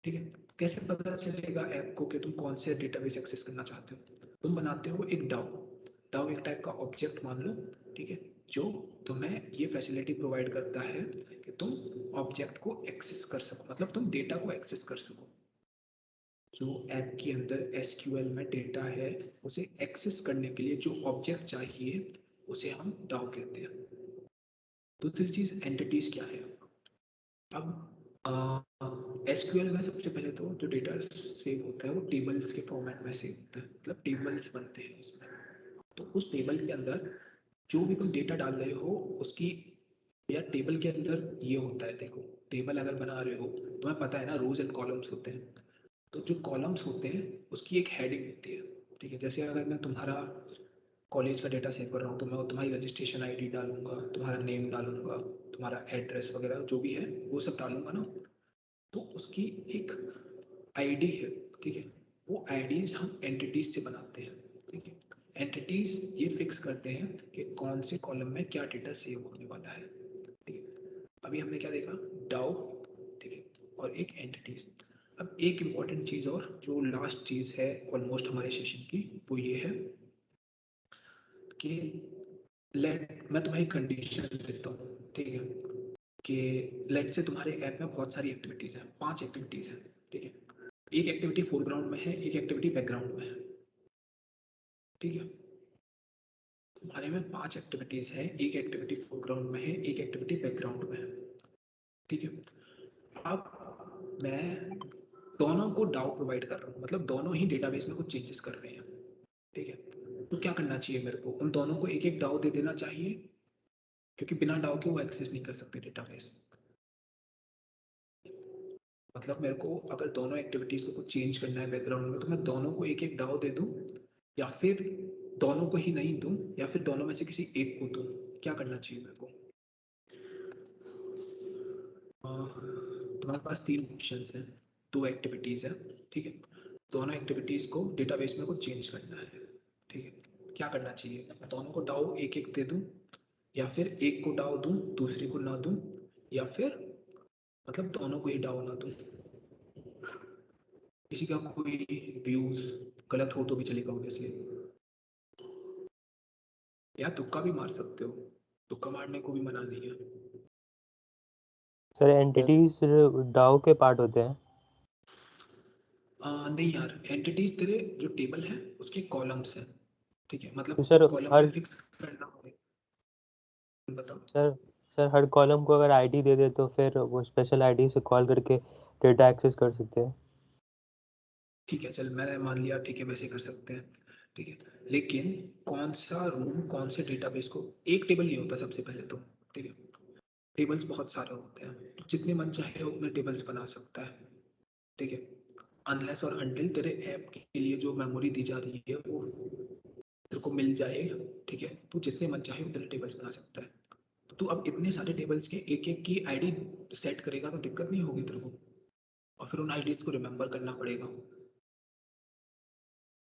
ठीक है, कैसे पता चलेगा ऐप को कि तुम कौन से डेटाबेस एक्सेस करना चाहते हो, तुम बनाते हो एक डाउ। डाउ एक टाइप का ऑब्जेक्ट मान लो, ठीक है, जो तुम्हें ये फैसिलिटी प्रोवाइड करता है कि तुम ऑब्जेक्ट को एक्सेस कर सको, मतलब तुम डेटा को एक्सेस कर सको। जो ऐप के अंदर एसक्यूएल में डेटा है उसे एक्सेस करने के लिए जो ऑब्जेक्ट चाहिए उसे हम डाउ कहते हैं। दूसरी चीज एंटिटीज क्या है। अब एसक्यूएल में सबसे पहले तो जो डेटा सेव होता है वो टेबल्स के फॉर्मेट में सेव होता है, मतलब टेबल्स बनते हैं उसमें। तो उस टेबल के अंदर जो भी तुम डेटा डाल रहे हो उसकी, या टेबल के अंदर ये होता है, देखो टेबल अगर बना रहे हो तुम्हें पता है ना, रोज एंड कॉलम्स होते हैं। तो जो कॉलम्स होते हैं उसकी एक हेडिंग होती है। ठीक है, जैसे अगर मैं तुम्हारा कॉलेज का डेटा सेव कर रहा हूँ तो मैं तुम्हारी रजिस्ट्रेशन आईडी डालूंगा, तुम्हारा नेम डालूंगा, तुम्हारा एड्रेस वगैरह जो भी है वो सब डालूंगा ना, तो उसकी एक आईडी है। ठीक है, वो आईडीज हम एंटिटीज से बनाते हैं। ठीक है, एंटिटीज ये फिक्स करते हैं कि कौन से कॉलम में क्या डेटा सेव होने वाला है। ठीक है, अभी हमने क्या देखा, डाउ, ठीक है, और एक एंटिटीज। अब एक इम्पॉर्टेंट चीज़ और जो लास्ट चीज़ है ऑलमोस्ट हमारे सेशन की, वो ये है कि लेट मैं तुम्हें कंडीशन देता हूँ, ठीक है, कि लेट से तुम्हारे ऐप में बहुत सारी एक्टिविटीज़ हैं, 5 एक्टिविटीज़ हैं। ठीक है, एक एक्टिविटी फोरग्राउंड में है, एक एक्टिविटी बैकग्राउंड में है। ठीक है, तुम्हारे में 5 एक्टिविटीज़ है, एक एक्टिविटी फोरग्राउंड में है, एक एक्टिविटी बैकग्राउंड में है। ठीक है, अब मैं दोनों को डाउ प्रोवाइड कर रहा हूँ, मतलब दोनों ही डेटाबेस में कुछ चेंजेस कर रहे हैं। ठीक है, तो क्या करना चाहिए मेरे को, उन दोनों को एक एक डाउ दे देना चाहिए, क्योंकि बिना डाउ के वो एक्सेस नहीं कर सकते डेटाबेस। मतलब मेरे को अगर दोनों एक्टिविटीज को कुछ चेंज करना है बैकग्राउंड में, तो मैं दोनों को एक एक डाउ दे दूं, या फिर दोनों को ही नहीं दूं, या फिर दोनों में से किसी एक को दूं? क्या करना चाहिए मेरे को? तुम्हारे पास 3 ऑप्शंस हैं, 2 एक्टिविटीज है, ठीक है। दोनों एक्टिविटीज को डेटाबेस में कुछ चेंज करना है, ठीक है। क्या करना चाहिए? मैं दोनों को डाउ एक एक दे दूं, या फिर एक को डाउ दूं दूसरी को ना दूं, या फिर मतलब दोनों को ही डाउ ना दूं? किसी का कोई व्यूज गलत हो तो भी चलेगा ऑब्वियसली, या तुक्का भी मार सकते हो, तुक्का मारने को भी मना नहीं है। सर एंटिटीज डाउ के पार्ट होते हैं? नहीं यार, एंटिटीज तेरे जो टेबल है उसके कॉलम्स हैं, ठीक है। तो मतलब सर कॉलम हर में फिक्स करना होगा। बताओ। सर सर हर कॉलम को अगर आईडी दे दे तो फिर वो स्पेशल आईडी से कॉल करके डेटा एक्सेस कर सकते हैं? ठीक है, चल मैंने मान लिया, ठीक है वैसे कर सकते हैं, ठीक है। लेकिन कौन सा रूम कौन से डेटाबेस को, एक टेबल नहीं होता सबसे पहले तो, ठीक है। टेबल्स बहुत सारे होते हैं, तो जितने मन चाहे उतने टेबल्स बना सकता है, ठीक है। अनलेस और अनटिल तेरे ऐप के लिए जो मेमोरी दी जा रही है वो तेरे को मिल जाए, ठीक है, तो जितने मन चाहे उतने टेबल्स बना सकता है। तो तू अब इतने सारे टेबल्स के एक एक की आईडी सेट करेगा तो दिक्कत नहीं होगी तेरे को, और फिर उन आईडीज को रिमेम्बर करना पड़ेगा।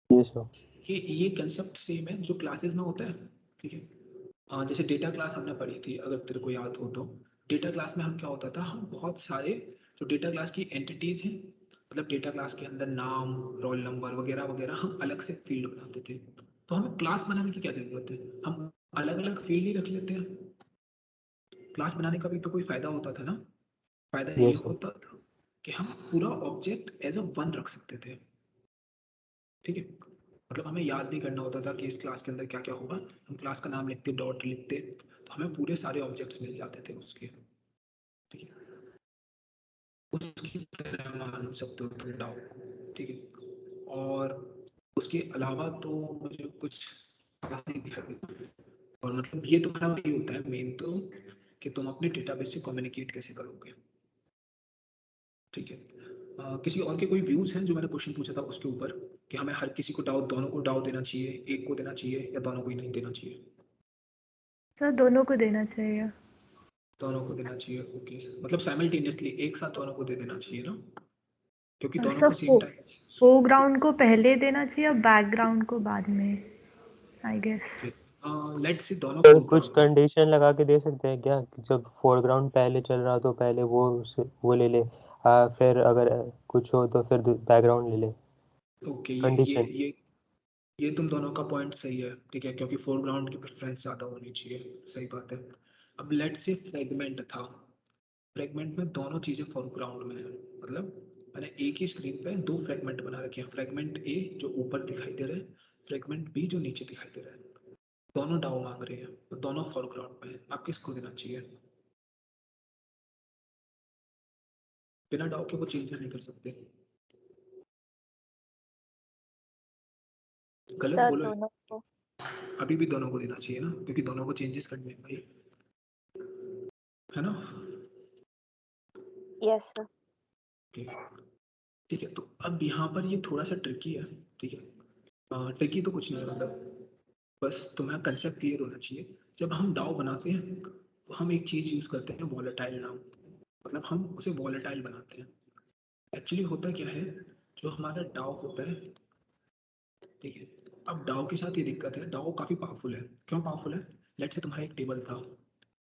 ये सर। ये कंसेप्ट सेम है जो क्लासेस में होता है, ठीक है। जैसे डेटा क्लास हमने पढ़ी थी, अगर तेरे को याद हो तो। डेटा क्लास में हम क्या होता था, हम बहुत सारे जो डेटा क्लास की एंटिटीज हैं, मतलब डेटा क्लास के अंदर नाम, रोल नंबर वगैरह वगैरह, हम अलग से फील्ड बनाते थे। तो हमें क्लास बनाने की क्या जरूरत है, हम अलग अलग फील्ड ही रख लेते हैं। क्लास बनाने का भी तो कोई फायदा होता था ना। फायदा ये यस सर। होता था कि हम पूरा ऑब्जेक्ट एज अ वन रख सकते थे, ठीक है। मतलब हमें याद नहीं करना होता था कि इस क्लास के अंदर क्या क्या होगा, हम क्लास का नाम लिखते, डॉट लिखते, तो हमें पूरे सारे ऑब्जेक्ट्स मिल जाते थे उसके, ठीक है। उसकी तरह मान सकते हो तुम डाउ को, ठीक है। और उसके अलावा तो मुझे कुछ खास नहीं दिखा। और मतलब ये तुम्हारा वही होता है मेन तो, कि तुम अपने डेटाबेस से कम्युनिकेट कैसे करोगे, ठीक है। किसी और के कोई व्यूज हैं जो मैंने क्वेश्चन पूछा था उसके ऊपर, कि हमें हर किसी को डाउ, दोनों को डाउ देना चाहिए, एक को देना चाहिए, या दोनों को ही नहीं देना चाहिए? सर दोनों को देना चाहिए। दोनों को देना चाहिए, ओके। मतलब साइमल्टेनियसली एक साथ दोनों को दे देना चाहिए ना, क्योंकि दोनों सर को सेम टाइम। फोरग्राउंड को पहले देना चाहिए और बैकग्राउंड को बाद में, आई गेस। लेट्स से दोनों सर कुछ फोरग्राउंड। कंडीशन लगा के दे सकते हैं क्या कि जब फोरग्राउंड पहले चल रहा हो तो पहले वो ले ले, फिर अगर कुछ हो तो फिर बैकग्राउंड ले ले? Okay, condition. ये तुम दोनों का पॉइंट सही है, ठीक है, क्योंकि फोरग्राउंड की प्रेफरेंस ज़्यादा होनी चाहिए, सही बात है। अब लेट से फ्रेगमेंट था, फ्रेगमेंट में दोनों चीज़ें फोरग्राउंड में है, मतलब मैंने एक ही स्क्रीन पे 2 फ्रेगमेंट बना रखे हैं, फ्रेगमेंट ए जो ऊपर दिखाई दे रहा है, फ्रेगमेंट बी जो नीचे दिखाई दे रहा है। दोनों डाउ मांग रहे हैं, तो दोनों फोरग्राउंड में है, आप किसको देना चाहिए? बिना डाउ के वो चेंज नहीं कर सकते। गलत सर बोलो है। दोनों को। अभी भी दोनों को देना चाहिए ना, क्योंकि दोनों को चेंजेस करने हैं भाई, है ना? Yes sir. ओके, ठीक है। तो अब यहाँ पर ये थोड़ा सा ट्रिकी है, ठीक है। ट्रिकी तो कुछ नहीं है, मतलब बस तुम्हें कंसेप्ट क्लियर होना चाहिए। जब हम डाउ बनाते हैं तो हम एक चीज यूज करते हैं, वॉलेटाइल नाम, मतलब हम उसे वॉलेटाइल बनाते हैं। एक्चुअली होता क्या है, जो हमारा डाउ होता है, ठीक है। अब डाउ के साथ ये दिक्कत है, डाउ काफी पावरफुल है। क्यों पावरफुल है? लेट से तुम्हारा एक टेबल था,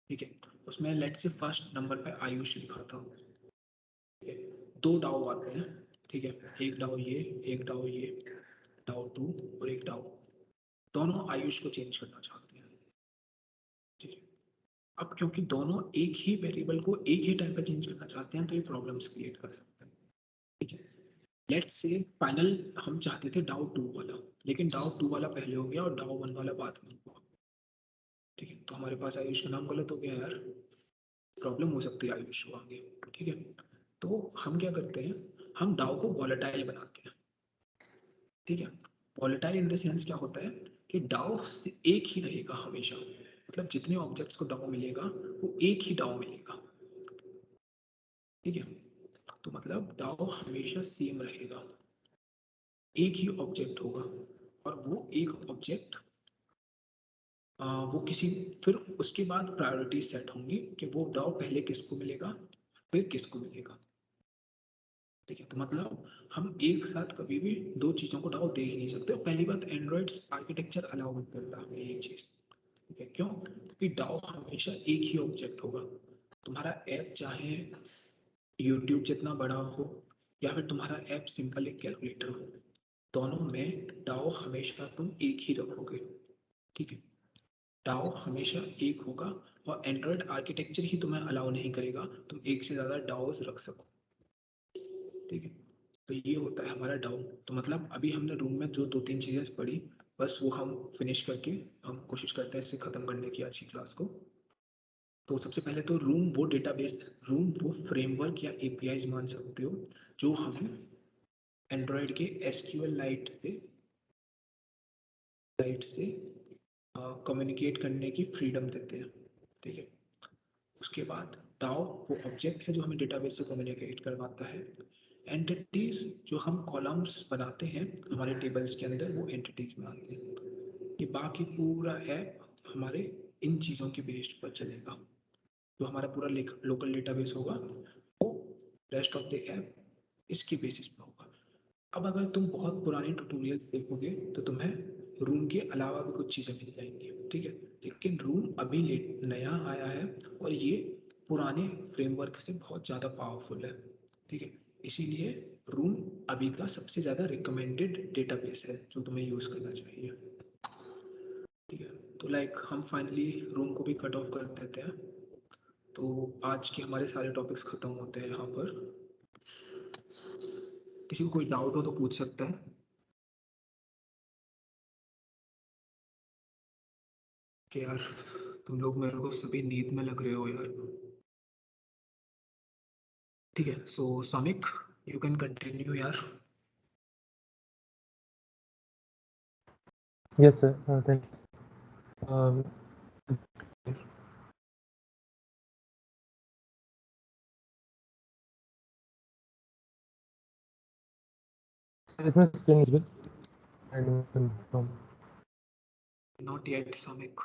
ठीक है, उसमें लेट से फर्स्ट नंबर पे आयुष लिखा था, ठीक है। 2 डाउ आते हैं, ठीक है, एक डाउ ये, एक डाउ ये, डाउ 2, और एक डाउ, दोनों आयुष को चेंज करना चाहते हैं, ठीक है। अब क्योंकि दोनों एक ही वेरिएबल को एक ही टाइम पे चेंज करना चाहते हैं, तो ये प्रॉब्लम्स क्रिएट कर सकते हैं, ठीक है। लेट्स से फाइनल हम चाहते थे डाउ 2 वाला, लेकिन डाउ 2 वाला पहले हो गया और डाउ 1 वाला बाद में हुआ, ठीक है। तो हमारे पास आयुष का नाम गलत हो गया यार, प्रॉब्लम हो सकती है आयुष को आगे, ठीक है। तो हम क्या करते हैं, हम डाउ को वॉलेटाइल बनाते हैं, ठीक है। वॉलेटाइल इन द सेंस क्या होता है, कि डाउ एक ही रहेगा हमेशा, मतलब जितने ऑब्जेक्ट्स को डाउ मिलेगा वो एक ही डाउ मिलेगा, ठीक है। तो मतलब डाउ हमेशा सेम रहेगा, एक ही ऑब्जेक्ट होगा, और वो एक ऑब्जेक्ट वो किसी, फिर उसके बाद प्रायोरिटी सेट होंगी कि वो डाउ पहले किसको मिलेगा फिर किसको मिलेगा। ठीक है, तो मतलब हम एक साथ कभी भी दो चीजों को डाउ दे ही नहीं सकते। पहली बात, एंड्रॉइड आर्किटेक्चर अलाउ नहीं करता हमें ये चीज। ठीक है, क्यों? क्योंकि डाउ हमेशा एक ही ऑब्जेक्ट होगा। तुम्हारा ऐप चाहे यूट्यूब जितना बड़ा हो या फिर तुम्हारा ऐप सिंपल एक कैलकुलेटर हो, दोनों में डाउ हमेशा तुम एक ही रखोगे। ठीक है, डाउ हमेशा एक होगा, और एंड्रॉइड आर्किटेक्चर ही तुम्हें अलाउ नहीं करेगा तुम एक से ज्यादा डाउस रख सको। ठीक है, तो ये होता है हमारा डाउ। तो मतलब अभी हमने रूम में जो दो तीन चीजें पढ़ी, बस वो हम फिनिश करके हम कोशिश करते हैं इसे खत्म करने की आज की क्लास को। तो सबसे पहले तो रूम वो डेटाबेस, रूम वो फ्रेमवर्क या एपीआईज मान सकते हो जो हमें एंड्रॉइड के एसक्यूएल लाइट से कम्युनिकेट करने की फ्रीडम देते हैं। ठीक है, उसके बाद डाउ वो ऑब्जेक्ट है जो हमें डेटाबेस से कम्युनिकेट करवाता है। एंटिटीज जो हम कॉलम्स बनाते हैं हमारे टेबल्स के अंदर, वो एंटिटीज में आते हैं। ये बाकी पूरा ऐप हमारे इन चीज़ों के बेस्ड पर चलेगा। जो हमारा पूरा लोकल डेटाबेस होगा वो रेस्ट ऑफ द ऐप इसके बेसिस पर होगा। अब अगर तुम बहुत पुराने ट्यूटोरियल देखोगे तो तुम्हें रूम के अलावा भी कुछ चीज़ें मिल जाएंगी। ठीक है, लेकिन रूम अभी नया आया है और ये पुराने फ्रेमवर्क से बहुत ज़्यादा पावरफुल है। ठीक है, इसीलिए रूम अभी का सबसे ज़्यादा रिकमेंडेड डेटाबेस है जो तुम्हें यूज़ करना चाहिए। ठीक है, तो लाइक हम फाइनली रूम को भी कट ऑफ कर देते हैं। तो आज के हमारे सारे टॉपिक्स खत्म होते हैं यहाँ पर। किसी को कोई डाउट हो तो पूछ सकता है। कि यार तुम लोग मेरे को सभी नींद में लग रहे हो यार। ठीक है, सो सामिक यू कैन कंटिन्यू यार। Yes, sir. Thanks. Sir, इसमें screen is big. Not yet Samik.